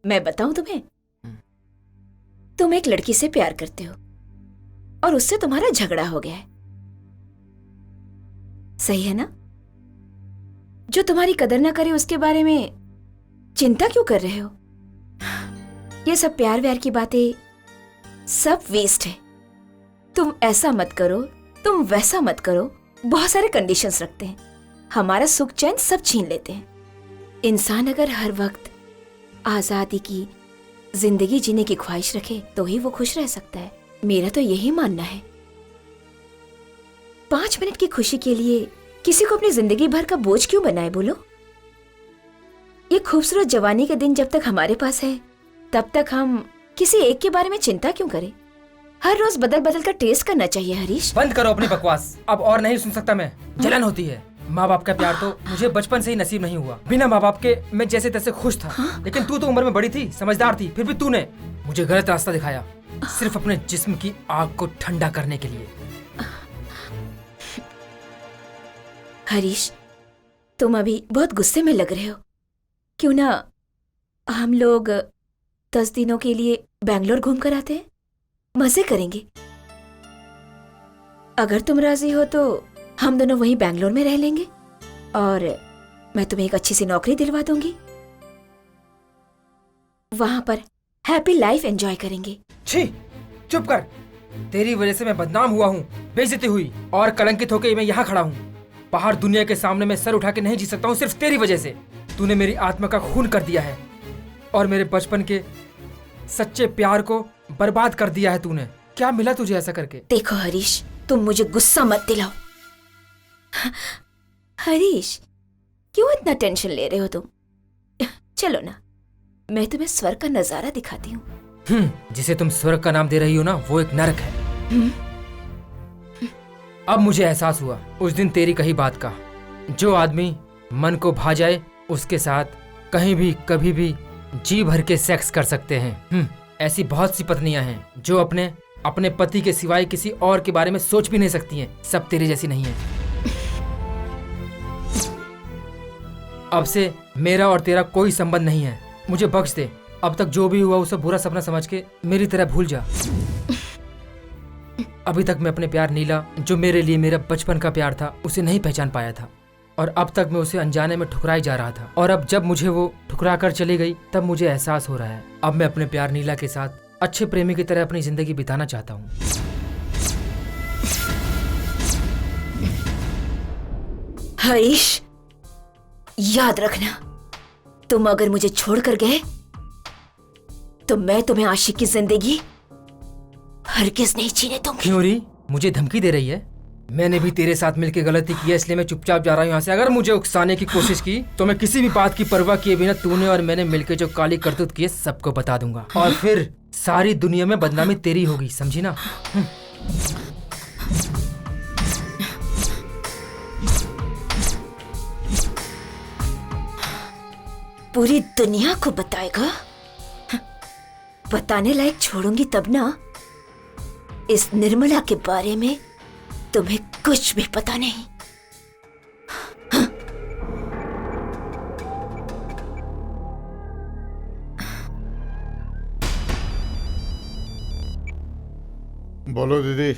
मैं बताऊं तुम्हें, तुम एक लड़की से प्यार करते हो और उससे तुम्हारा झगड़ा हो गया है, सही है ना? जो तुम्हारी कदर ना करे उसके बारे में चिंता क्यों कर रहे हो? ये सब प्यार व्यार की बातें सब वेस्ट है। तुम ऐसा मत करो, तुम वैसा मत करो, बहुत सारे कंडीशंस रखते हैं, हमारा सुख चैन सब छीन लेते हैं। इंसान अगर हर वक्त आजादी की जिंदगी जीने की ख्वाहिश रखे तो ही वो खुश रह सकता है। मेरा तो यही मानना है। 5 मिनट की खुशी के लिए किसी को अपनी जिंदगी भर का बोझ क्यों बनाए बोलो? ये खूबसूरत जवानी के दिन जब तक हमारे पास है तब तक हम किसी एक के बारे में चिंता क्यों करें? हर रोज बदल बदल कर टेस्ट करना चाहिए। हरीश, बंद करो अपनी बकवास, अब और नहीं सुन सकता मैं। जलन होती है। माँ बाप का प्यार तो मुझे बचपन से ही नसीब नहीं हुआ। बिना माँ बाप के मैं जैसे तैसे खुश था। लेकिन तू तो उम्र में बड़ी थी, समझदार थी, फिर भी तूने मुझे गलत रास्ता दिखाया, सिर्फ अपने जिस्म की आग को ठंडा करने के लिए। हरीश, तुम अभी बहुत गुस्से में लग रहे हो। क्यों ना हम लोग 10 दिनों के लिए बैंगलोर घूम कर आते हैं, मजे करेंगे। अगर तुम राजी हो तो हम दोनों वहीं बैंगलोर में रह लेंगे और मैं तुम्हें एक अच्छी सी नौकरी दिलवा दूंगी। वहां पर हैप्पी लाइफ एंजॉय करेंगे। छी, चुप कर। तेरी वजह से मैं बदनाम हुआ हूँ, बेइज्जती हुई और कलंकित होकर मैं यहाँ खड़ा हूँ। बाहर दुनिया के सामने मैं सर उठा के नहीं जी सकता हूँ, सिर्फ तेरी वजह से। तूने मेरी आत्मा का खून कर दिया है और मेरे बचपन के सच्चे प्यार को बर्बाद कर दिया है तूने। क्या मिला तुझे ऐसा करके? देखो हरीश, तुम मुझे गुस्सा मत दिलाओ। हरीश, क्यों इतना टेंशन ले रहे हो तुम? चलो ना, मैं तुम्हें स्वर्ग का नजारा दिखाती हूँ। जिसे तुम स्वर्ग का नाम दे रही हो ना, वो एक नरक है। अब मुझे एहसास हुआ उस दिन तेरी कही बात का। जो आदमी मन को भा जाए उसके साथ कहीं भी कभी भी जी भर के सेक्स कर सकते हैं। ऐसी बहुत सी पत्नियां हैं जो अपने पति के सिवाय किसी और के बारे में सोच भी नहीं सकती हैं। सब तेरे जैसी नहीं है। अब से मेरा और तेरा कोई संबंध नहीं है। मुझे बख्श दे। अब तक जो भी हुआ उसे बुरा सपना समझ के मेरी तरह भूल जा। अभी तक मैं अपने प्यार नीला, जो मेरे लिए मेरा बचपन का प्यार था, उसे नहीं पहचान पाया था और अब तक मैं उसे अनजाने में ठुकराई जा रहा था। और अब जब मुझे वो ठुकरा कर चली गई तब मुझे एहसास हो रहा है अब मैं अपने प्यार नीला के साथ अच्छे प्रेमी की तरह अपनी जिंदगी बिताना चाहता हूँ। हरीश, याद रखना, तुम अगर मुझे छोड़कर गए तो मैं तुम्हें आशिक की जिंदगी हरगिज नहीं जीने दूंगी। क्यों री, मुझे धमकी दे रही है? मैंने भी तेरे साथ मिलकर गलती की है, इसलिए मैं चुपचाप जा रहा हूँ यहाँ से। अगर मुझे उकसाने की कोशिश की तो मैं किसी भी बात की परवाह किए बिना तूने और मैंने मिलकर जो काली करतूत की है सबको बता दूंगा और फिर सारी दुनिया में बदनामी तेरी होगी, समझी ना? पूरी दुनिया को बताएगा? बताने लायक छोड़ूंगी तब ना। इस निर्मला के बारे में तुम्हें कुछ भी पता नहीं। बोलो दीदी।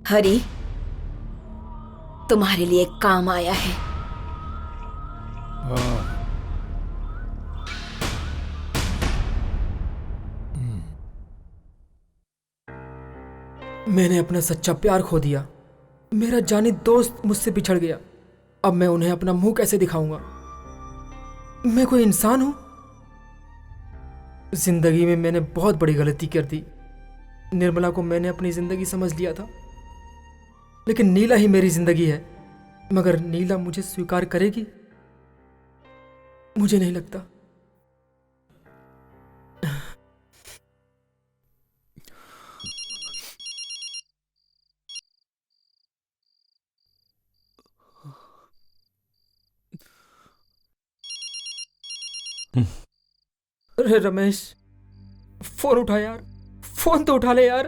हरी, तुम्हारे लिए एक काम आया है। हाँ। मैंने अपना सच्चा प्यार खो दिया। मेरा जानी दोस्त मुझसे बिछड़ गया। अब मैं उन्हें अपना मुंह कैसे दिखाऊंगा? मैं कोई इंसान हूं? जिंदगी में मैंने बहुत बड़ी गलती कर दी। निर्मला को मैंने अपनी जिंदगी समझ लिया था, लेकिन नीला ही मेरी जिंदगी है। मगर नीला मुझे स्वीकार करेगी? मुझे नहीं लगता। अरे रमेश, फोन उठा यार, फोन तो उठा ले यार।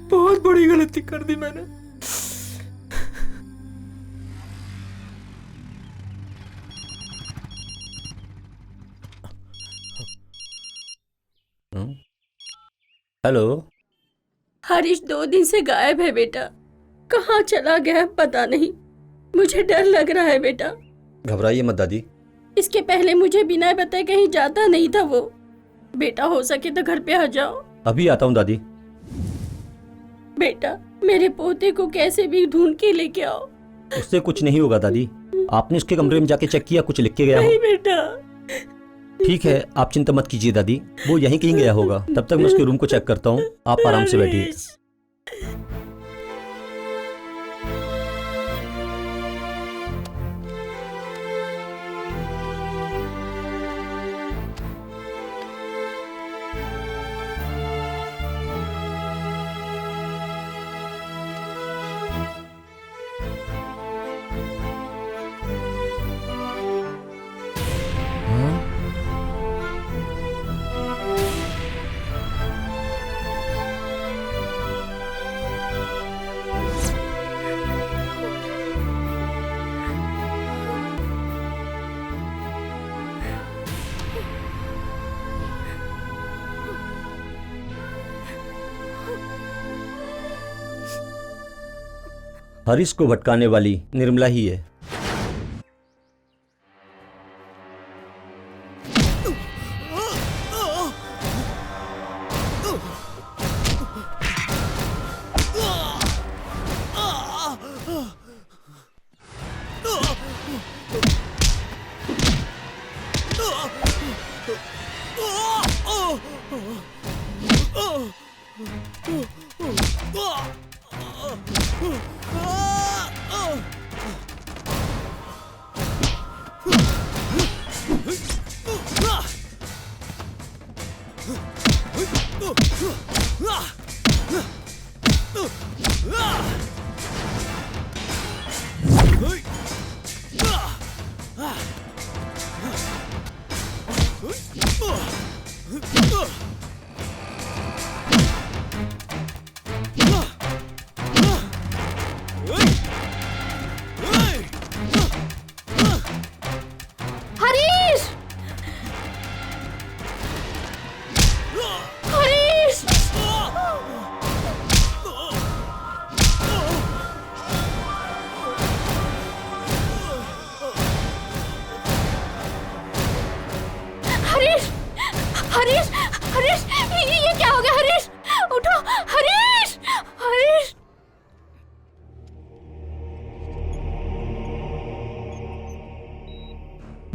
बहुत बड़ी गलती कर दी मैंने। हेलो। हरीश 2 दिन से गायब है बेटा। कहाँ चला गया है पता नहीं। मुझे डर लग रहा है बेटा। घबराइए मत दादी। इसके पहले मुझे बिना बताए कहीं जाता नहीं था वो। बेटा हो सके तो घर पे आ जाओ। अभी आता हूँ दादी। बेटा मेरे पोते को कैसे भी ढूंढ के लेके आओ। उससे कुछ नहीं होगा दादी। आपने उसके कमरे में जाके चेक किया, कुछ लिख के गया हो? नहीं बेटा। ठीक है, आप चिंता मत कीजिए दादी, वो यहीं कहीं गया होगा। तब तक मैं उसके रूम को चेक करता हूँ, आप आराम से बैठिए। हरीश को भटकाने वाली निर्मला ही है।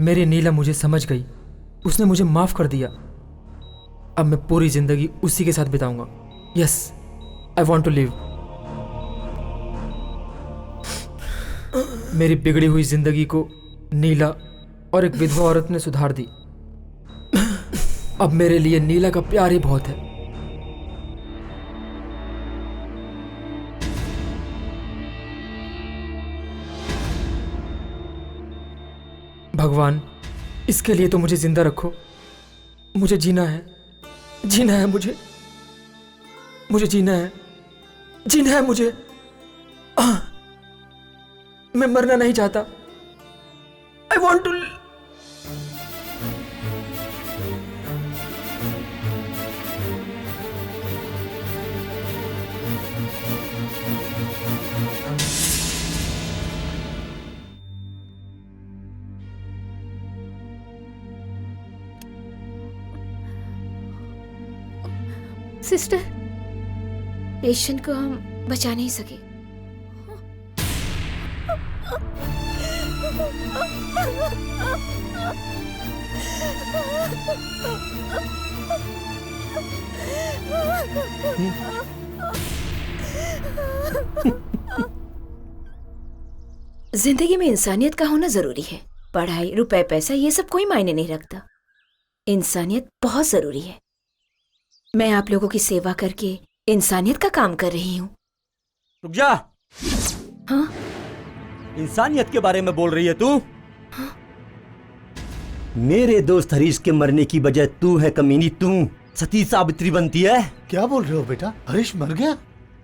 मेरी नीला मुझे समझ गई, उसने मुझे माफ कर दिया। अब मैं पूरी जिंदगी उसी के साथ बिताऊंगा। Yes, I want to live. मेरी बिगड़ी हुई जिंदगी को नीला और एक विधवा औरत ने सुधार दी। अब मेरे लिए नीला का प्यार ही बहुत है। भगवान, इसके लिए तो मुझे जिंदा रखो। मुझे जीना है, जीना है मुझे जीना है, जीना है मुझे। मैं मरना नहीं चाहता। I want to. Sister, patient को हम बचा नहीं सके। जिंदगी में इंसानियत का होना जरूरी है। पढ़ाई, रुपए, पैसा ये सब कोई मायने नहीं रखता। इंसानियत बहुत जरूरी है। मैं आप लोगों की सेवा करके इंसानियत का काम कर रही हूँ। रुक जा। हाँ? इंसानियत के बारे में बोल रही है तू? हाँ? मेरे दोस्त हरीश के मरने की वजह तू है कमीनी, तू। सती सावित्री बनती है। क्या बोल रहे हो बेटा? हरीश मर गया?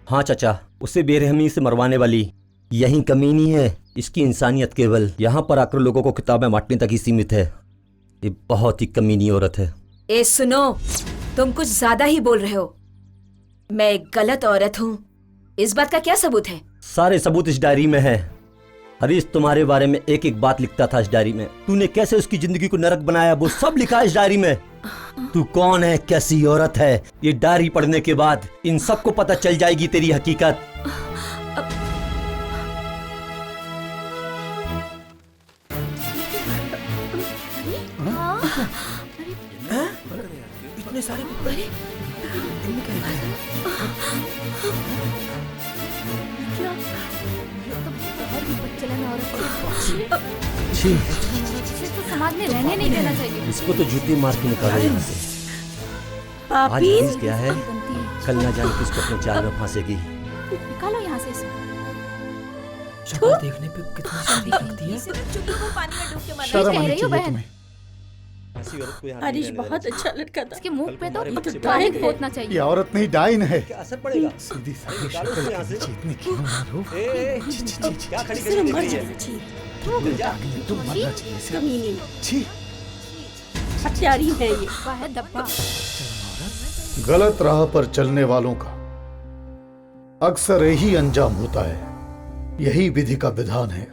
हाँ चाचा, उसे बेरहमी से मरवाने वाली यही कमीनी है। इसकी इंसानियत केवल यहाँ पर आकर लोगों को किताबें बांटने तक ही सीमित है। ये बहुत ही कमीनी औरत है। ए सुनो, तुम कुछ ज्यादा ही बोल रहे हो। मैं एक गलत औरत हूँ, इस बात का क्या सबूत है? सारे सबूत इस डायरी में है। हरीश तुम्हारे बारे में एक एक बात लिखता था इस डायरी में। तूने कैसे उसकी जिंदगी को नरक बनाया वो सब लिखा है इस डायरी में। तू कौन है, कैसी औरत है, ये डायरी पढ़ने के बाद इन सबको पता चल जाएगी तेरी हकीकत। इतने सारे तो समाज में रहने नहीं देना चाहिए। इसको तो जूती मार के निकालो यहाँ से। आज पापी हरीश क्या है, कल ना जाने किसको अपने जाल में फांसेगी। निकालो यहाँ से इसे। शक्ल देखने पे कितनी शादी लगती है। शर्म कह आनी रही हो चाहिए बहन? तुम्हें। ऐसी औरत को यहाँ हरीश नहीं रहने बहुत देना अच्छा लड़का था। इसके मुंह पे तो हमारे बच्चे टाइम बड़े पोतना ये चाहिए। औरत नहीं, डाइन है। क्या असर पड़ेगा? सीधी सादी निकालो शक्ल उसको यहाँ की से। जीतने क्यों मारो? क्या खड़ी सिर्फ खड़ी मर देख रही जाना है? चाहिए। तुम मरना चाहिए सिर्फ। कमीनी छी, हत्यारी है ये। डब्बा है डब्बा। गलत राह पर चलने वालों का अक्सर यही अंजाम होता है। यही विधि का विधान है।